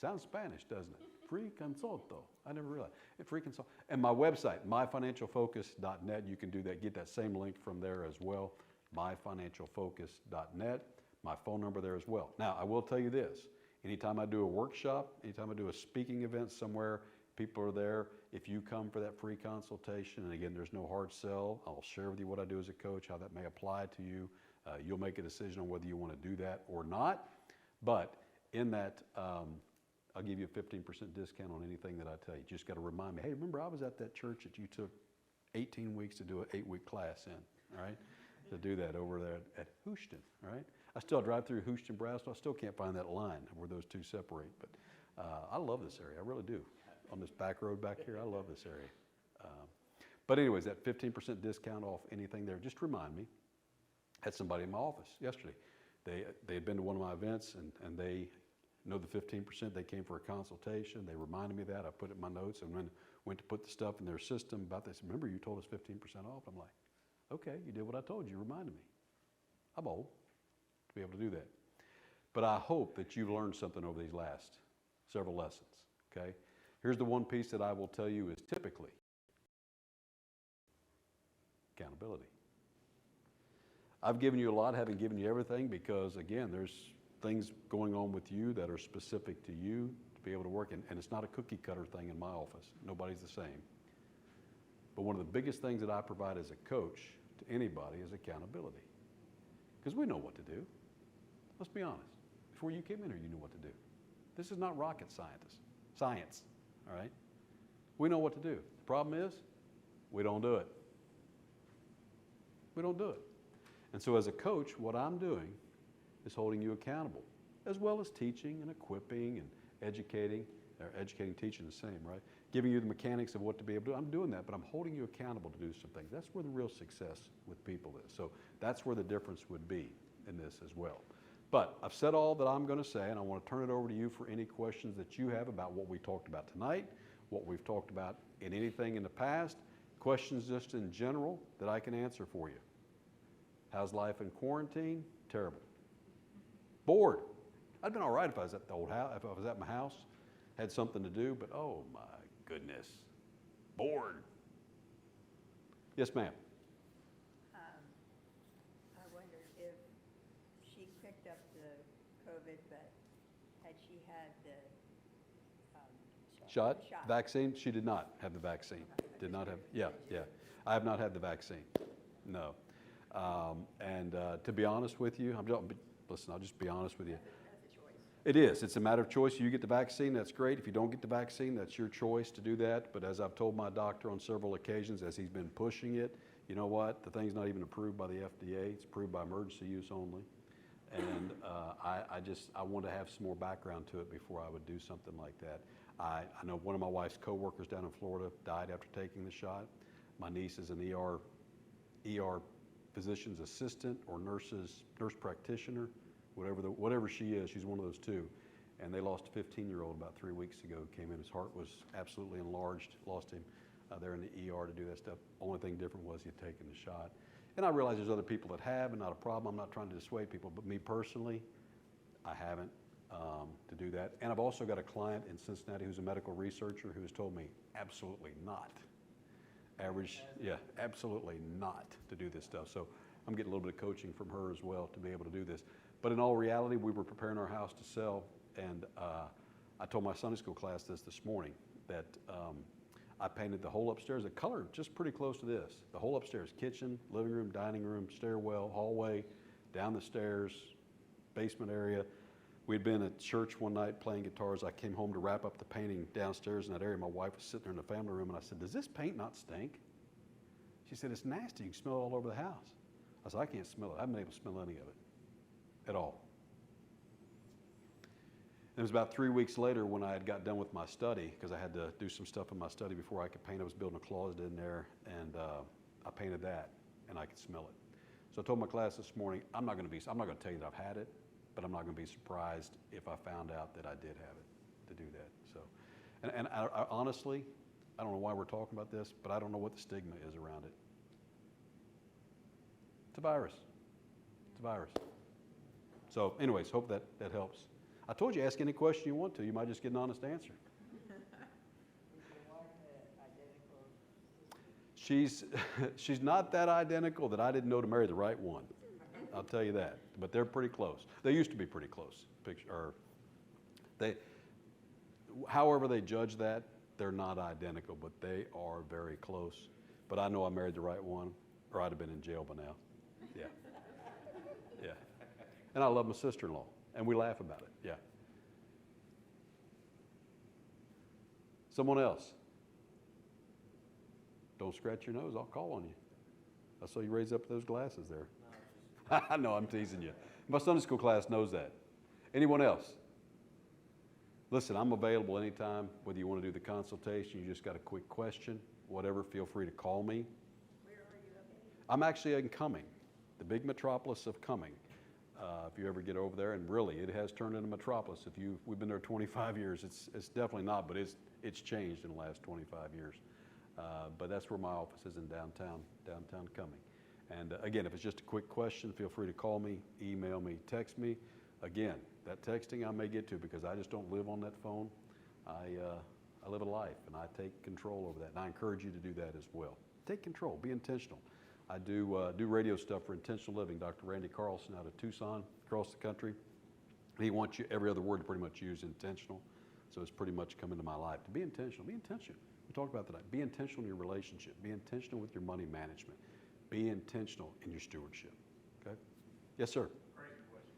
Sounds Spanish, doesn't it? Free consulto. I never realized. Free consult. And my website, myfinancialfocus.net, you can do that. Get that same link from there as well. myfinancialfocus.net. My phone number there as well. Now, I will tell you this. Anytime I do a workshop, anytime I do a speaking event somewhere, people are there. If you come for that free consultation, and again, there's no hard sell. I'll share with you what I do as a coach, how that may apply to you. You'll make a decision on whether you want to do that or not. But in that, I'll give you a 15% discount on anything that I tell you. You just got to remind me, hey, remember I was at that church that you took 18 weeks to do an 8-week class in, all right? To do that over there at Houston, right? I still drive through Houston, Brownsville. I still can't find that line where those two separate. But I love this area. I really do. On this back road back here, I love this area. But anyways, that 15% discount off anything there, just remind me. I had somebody in my office yesterday. They had been to one of my events, and they know the 15%. They came for a consultation. They reminded me of that. I put it in my notes, and went to put the stuff in their system about this. Remember, you told us 15% off. I'm like, okay, you did what I told you. You reminded me. I'm old to be able to do that. But I hope that you've learned something over these last several lessons, okay? Here's the one piece that I will tell you is typically accountability. I've given you a lot, haven't given you everything because, again, there's things going on with you that are specific to you to be able to work in. And it's not a cookie cutter thing in my office. Nobody's the same. But one of the biggest things that I provide as a coach to anybody is accountability. Because we know what to do. Let's be honest. Before you came in here, you knew what to do. This is not rocket science, all right? We know what to do. The problem is, we don't do it. We don't do it. And so as a coach, what I'm doing is holding you accountable, as well as teaching and equipping and educating, or educating, teaching the same, right? Giving you the mechanics of what to be able to do. I'm doing that, but I'm holding you accountable to do some things. That's where the real success with people is. So that's where the difference would be in this as well. But I've said all that I'm going to say, and I want to turn it over to you for any questions that you have about what we talked about tonight, what we've talked about in anything in the past, questions just in general that I can answer for you. How's life in quarantine? Terrible. Bored. I'd been all right if I was at the old house, if I was at my house, had something to do, but oh my goodness, bored. Yes, ma'am. I wondered if she picked up the COVID, but had she had the Shot? Vaccine? She did not have the vaccine. Did not have, yeah. I have not had the vaccine, no. To be honest with you, I'll just be honest with you. That's a choice. It is. It's a matter of choice. You get the vaccine, that's great. If you don't get the vaccine, that's your choice to do that. But as I've told my doctor on several occasions, as he's been pushing it, you know what? The thing's not even approved by the FDA. It's approved by emergency use only. And I want to have some more background to it before I would do something like that. I know one of my wife's coworkers down in Florida died after taking the shot. My niece is an ER physician's assistant or nurse practitioner, whatever she is, she's one of those two. And they lost a 15-year-old about 3 weeks ago, came in, his heart was absolutely enlarged, lost him there in the ER to do that stuff. Only thing different was he had taken the shot. And I realize there's other people that have, and not a problem. I'm not trying to dissuade people, but me personally, I haven't to do that. And I've also got a client in Cincinnati who's a medical researcher who has told me absolutely not. Absolutely not to do this stuff. So I'm getting a little bit of coaching from her as well to be able to do this. But in all reality, we were preparing our house to sell, and I told my Sunday school class this morning that I painted the whole upstairs, the color just pretty close to this. The whole upstairs, kitchen, living room, dining room, stairwell, hallway, down the stairs, basement area. We'd been at church one night playing guitars. I came home to wrap up the painting downstairs in that area. My wife was sitting there in the family room, and I said, "Does this paint not stink?" She said, "It's nasty. You can smell it all over the house." I said, "I can't smell it. I haven't been able to smell any of it at all." And it was about 3 weeks later when I had got done with my study, because I had to do some stuff in my study before I could paint. I was building a closet in there, and I painted that, and I could smell it. So I told my class this morning, I'm not going to tell you that I've had it, but I'm not going to be surprised if I found out that I did have it to do that. So, and I honestly, I don't know why we're talking about this, but I don't know what the stigma is around it. It's a virus. It's a virus. So anyways, hope that helps. I told you, ask any question you want to. You might just get an honest answer. Is your wife identical? She's not that identical that I didn't know to marry the right one. I'll tell you that. But they're pretty close. They used to be pretty close. However they judge that, they're not identical, but they are very close. But I know I married the right one, or I'd have been in jail by now. Yeah. Yeah. And I love my sister-in-law, and we laugh about it. Yeah. Someone else. Don't scratch your nose. I'll call on you. I saw you raise up those glasses there. I know, I'm teasing you. My Sunday school class knows that. Anyone else? Listen, I'm available anytime, whether you want to do the consultation, you just got a quick question, whatever, feel free to call me. Where are you located? I'm actually in Cumming, the big metropolis of Cumming. If you ever get over there, and really, it has turned into a metropolis. We've been there 25 years. It's definitely not, but it's changed in the last 25 years. But that's where my office is in downtown Cumming. And again, if it's just a quick question, feel free to call me, email me, text me. Again, that texting I may get to because I just don't live on that phone. I live a life, and I take control over that. And I encourage you to do that as well. Take control. Be intentional. I do radio stuff for Intentional Living. Dr. Randy Carlson out of Tucson, across the country. He wants you every other word to pretty much use intentional. So it's pretty much come into my life. To be intentional. Be intentional. We talked about that. Be intentional in your relationship. Be intentional with your money management. Be intentional in your stewardship. Okay? Yes, sir. Crazy question.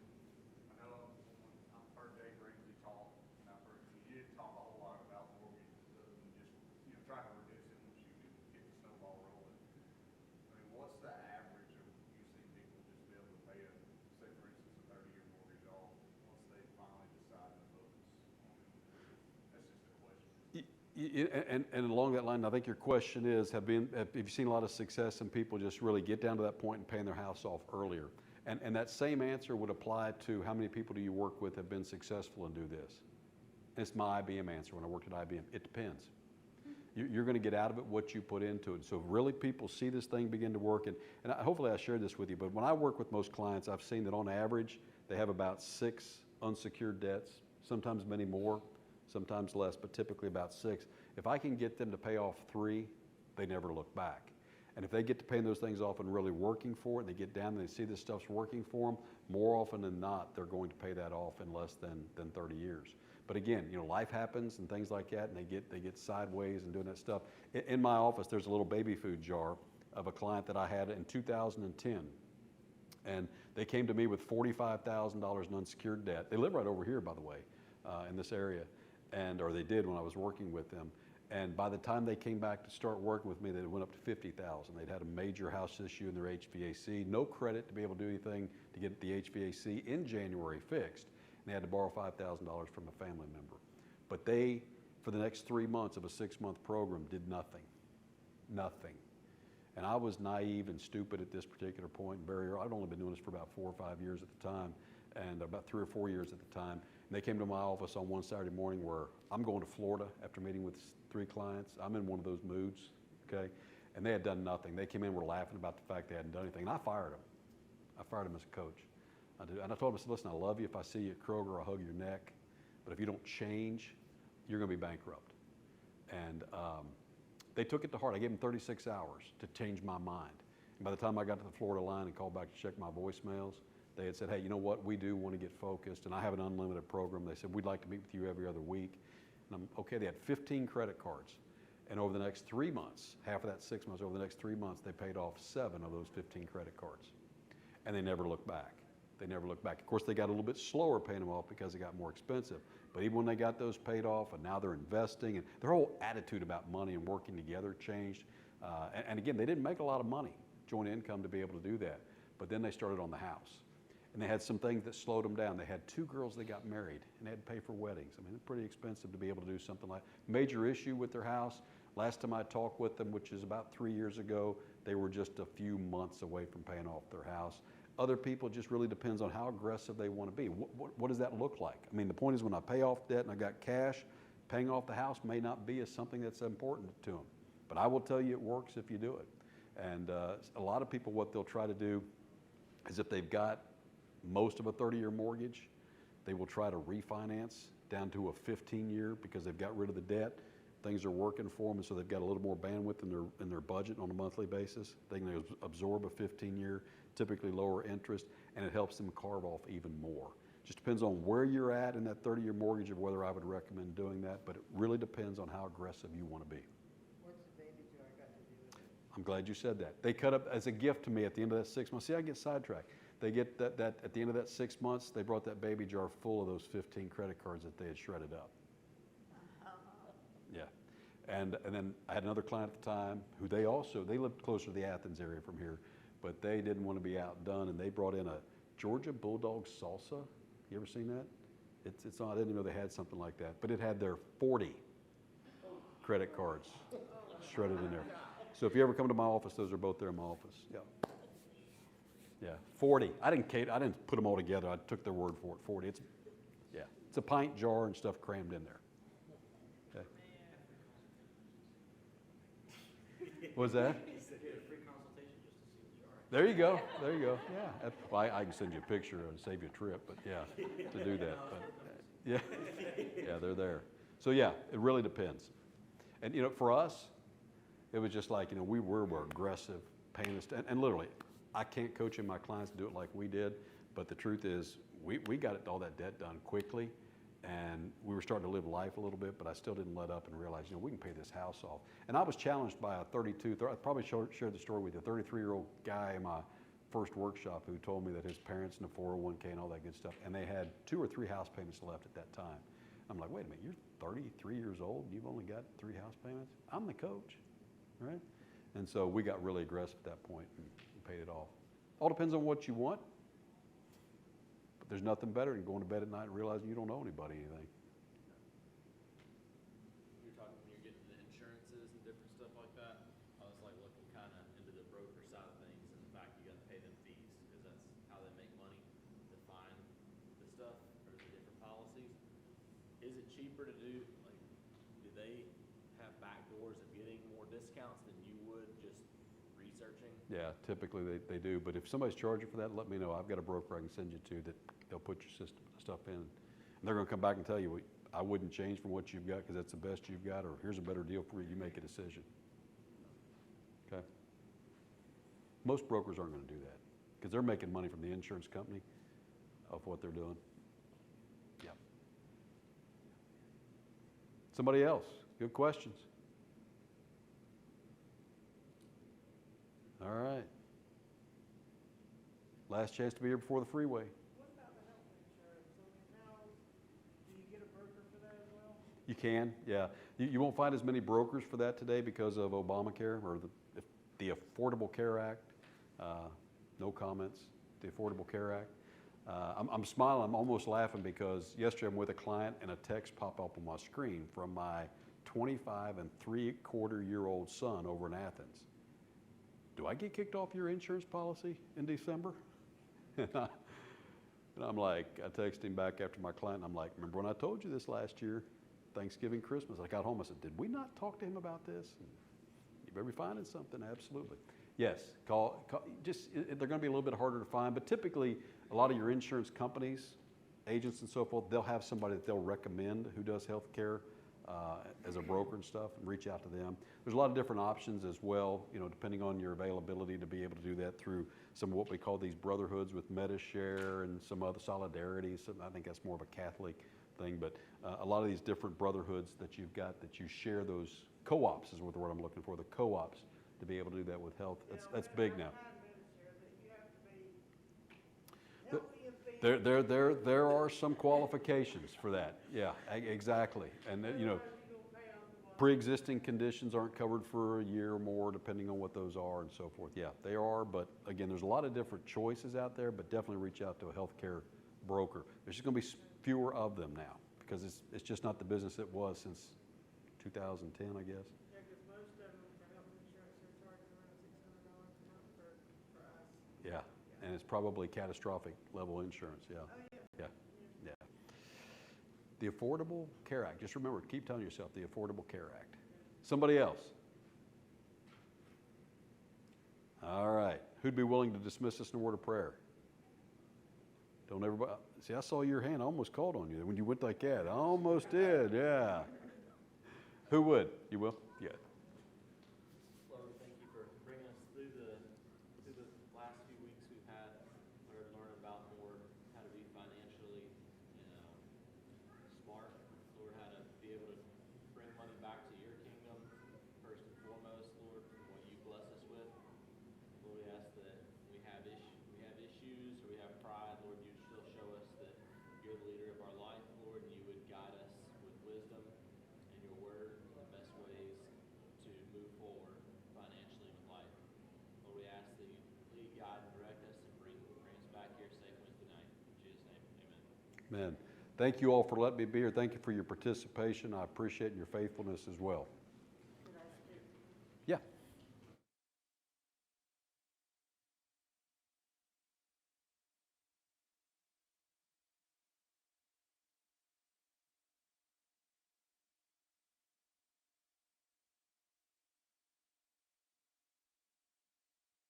I know I've heard Dave Ramsey talk, and I've heard you did talk a whole lot about mortgages and just trying to reduce it once you get the snowball rolling. I mean, what's the average of And along that line, I think your question is, have you seen a lot of success in people just really get down to that point and paying their house off earlier? And that same answer would apply to how many people do you work with have been successful and do this? And it's my IBM answer when I worked at IBM. It depends. You're going to get out of it what you put into it. So really people see this thing begin to work, and hopefully I shared this with you, but when I work with most clients, I've seen that on average, they have about 6 unsecured debts, sometimes many more, sometimes less, but typically about 6. If I can get them to pay off 3, they never look back. And if they get to paying those things off and really working for it, and they get down and they see this stuff's working for them, more often than not, they're going to pay that off in less than 30 years. But again, life happens and things like that, and they get sideways and doing that stuff. In my office, there's a little baby food jar of a client that I had in 2010. And they came to me with $45,000 in unsecured debt. They live right over here, by the way, in this area, or they did when I was working with them. And by the time they came back to start working with me, they went up to $50,000. They'd had a major house issue in their HVAC, no credit to be able to do anything to get the HVAC in January fixed. And they had to borrow $5,000 from a family member. But they, for the next 3 months of a 6-month program, did nothing. Nothing. And I was naive and stupid at this particular point. I'd only been doing this for about 4 or 5 years at the time, and about 3 or 4 years at the time. And they came to my office on one Saturday morning where I'm going to Florida after meeting with 3 clients. I'm in one of those moods, okay? And they had done nothing. They came in and were laughing about the fact they hadn't done anything. And I fired them. I fired them as a coach. I did. And I told them, I said, listen, I love you. If I see you at Kroger, I'll hug your neck. But if you don't change, you're going to be bankrupt. And they took it to heart. I gave them 36 hours to change my mind. And by the time I got to the Florida line and called back to check my voicemails, they had said, hey, you know what? We do want to get focused, and I have an unlimited program. They said, we'd like to meet with you every other week. And I'm, okay, they had 15 credit cards. And over the next 3 months, half of that 6 months, over the next 3 months, they paid off 7 of those 15 credit cards. And they never looked back. They never looked back. Of course, they got a little bit slower paying them off because they got more expensive. But even when they got those paid off, and now they're investing, and their whole attitude about money and working together changed. And again, they didn't make a lot of money, joint income, to be able to do that. But then they started on the house. And they had some things that slowed them down. They had 2 girls that got married, and they had to pay for weddings. I mean, it's pretty expensive to be able to do something like that. Major issue with their house. Last time I talked with them, which is about 3 years ago, they were just a few months away from paying off their house. Other people, just really depends on how aggressive they want to be. What does that look like? I mean, the point is, when I pay off debt and I got cash, paying off the house may not be something that's important to them. But I will tell you it works if you do it. And a lot of people, what they'll try to do is, if they've got most of a 30-year mortgage, they will try to refinance down to a 15-year because they've got rid of the debt. Things are working for them, and so they've got a little more bandwidth in their budget on a monthly basis. They can absorb a 15-year, typically lower interest, and it helps them carve off even more. Just depends on where you're at in that 30-year mortgage of whether I would recommend doing that, but it really depends on how aggressive you want to be. What's the baby jar got to do with it? I'm glad you said that. They cut up as a gift to me at the end of that 6 months. See, I get sidetracked. They get that at the end of that 6 months, they brought that baby jar full of those 15 credit cards that they had shredded up. Yeah. And then I had another client at the time who they lived closer to the Athens area from here, but they didn't want to be outdone, and they brought in a Georgia Bulldog salsa. You ever seen that? It's on. I didn't even know they had something like that, but it had their 40 credit cards shredded in there. So if you ever come to my office, those are both there in my office. Yeah. Yeah, 40. I didn't put them all together. I took their word for it. 40. It's a pint jar and stuff crammed in there. Okay. What was that? He said he had a free consultation just to see the jar. There you go. There you go. Yeah. Well, I can send you a picture and save you a trip, but yeah, to do that. But yeah, they're there. So yeah, it really depends. And for us, it was just like we were aggressive, paying us, and literally, I can't coach in my clients to do it like we did, but the truth is, we got all that debt done quickly, and we were starting to live life a little bit, but I still didn't let up and realize, we can pay this house off. And I was challenged by I probably shared the story with you, a 33-year-old guy in my first workshop who told me that his parents in a 401k and all that good stuff, and they had 2 or 3 house payments left at that time. I'm like, wait a minute, you're 33 years old and you've only got 3 house payments? I'm the coach, right? And so we got really aggressive at that point and paid it off. All depends on what you want, but there's nothing better than going to bed at night and realizing you don't owe anybody anything. You're talking when you're getting stuff, or the different policies, is it cheaper to do, like, do they have back doors of getting more discounts than you would just researching? Yeah, typically they do, but if somebody's charging for that, let me know. I've got a broker I can send you to that they'll put your system stuff in. And they're gonna come back and tell you, "Well, I wouldn't change from what you've got because that's the best you've got, or here's a better deal for you, you make a decision." Okay? Most brokers aren't gonna do that because they're making money from the insurance company of what they're doing. Yeah. Somebody else, good questions. All right. Last chance to be here before the freeway. What about the health insurance? I mean, how, do you get a broker for that as well? You can, yeah. You won't find as many brokers for that today because of Obamacare or the Affordable Care Act. No comments, the Affordable Care Act. I'm smiling, I'm almost laughing because yesterday I'm with a client and a text popped up on my screen from my 25 and 3/4-year-old son over in Athens. "Do I get kicked off your insurance policy in December?" And I'm like, I texted him back after my client, and I'm like, "Remember when I told you this last year, Thanksgiving, Christmas?" I got home, I said, "Did we not talk to him about this?" And you better be finding something, absolutely. Yes, call they're gonna be a little bit harder to find, but typically, a lot of your insurance companies, agents and so forth, they'll have somebody that they'll recommend who does health care as a broker and stuff, and reach out to them. There's a lot of different options as well, you know, depending on your availability to be able to do that through some of what we call these brotherhoods with MediShare and some other Solidarity. So I think that's more of a Catholic thing, but a lot of these different brotherhoods that you've got that you share those co-ops is what the word I'm looking for, the co-ops, to be able to do that with health. That's big now. There are some qualifications for that. Yeah, exactly. And you know, pre-existing conditions aren't covered for a year or more, depending on what those are and so forth. Yeah, they are, but again, there's a lot of different choices out there, but definitely reach out to a healthcare broker. There's just gonna be fewer of them now because it's just not the business it was since 2010, I guess. Yeah, because most of them for health insurance are charging around $600 a month for us. Yeah, and it's probably catastrophic level insurance, yeah. Oh, yeah. Yeah, yeah. The Affordable Care Act, just remember, keep telling yourself, the Affordable Care Act. Somebody else? All right, who'd be willing to dismiss us in a word of prayer? Don't everybody, see, I saw your hand, I almost called on you when you went like that. I almost did, yeah. Who would? You will? Yeah. Lord, thank you for bringing us through the last few weeks we've had, Lord, learn about more how to be financially, smart. Lord, how to be able to bring money back to your kingdom, first and foremost, Lord, from what you bless us with. Lord, we ask that we have issues or we have pride, Lord, you still show us that you're the leader of our life, Lord, and you would guide us with wisdom and your word in the best ways to move forward financially with life. Lord, we ask that you lead, guide, and direct us and bring us back here safe Wednesday night. In Jesus' name, amen. Amen. Thank you all for letting me be here. Thank you for your participation. I appreciate your faithfulness as well.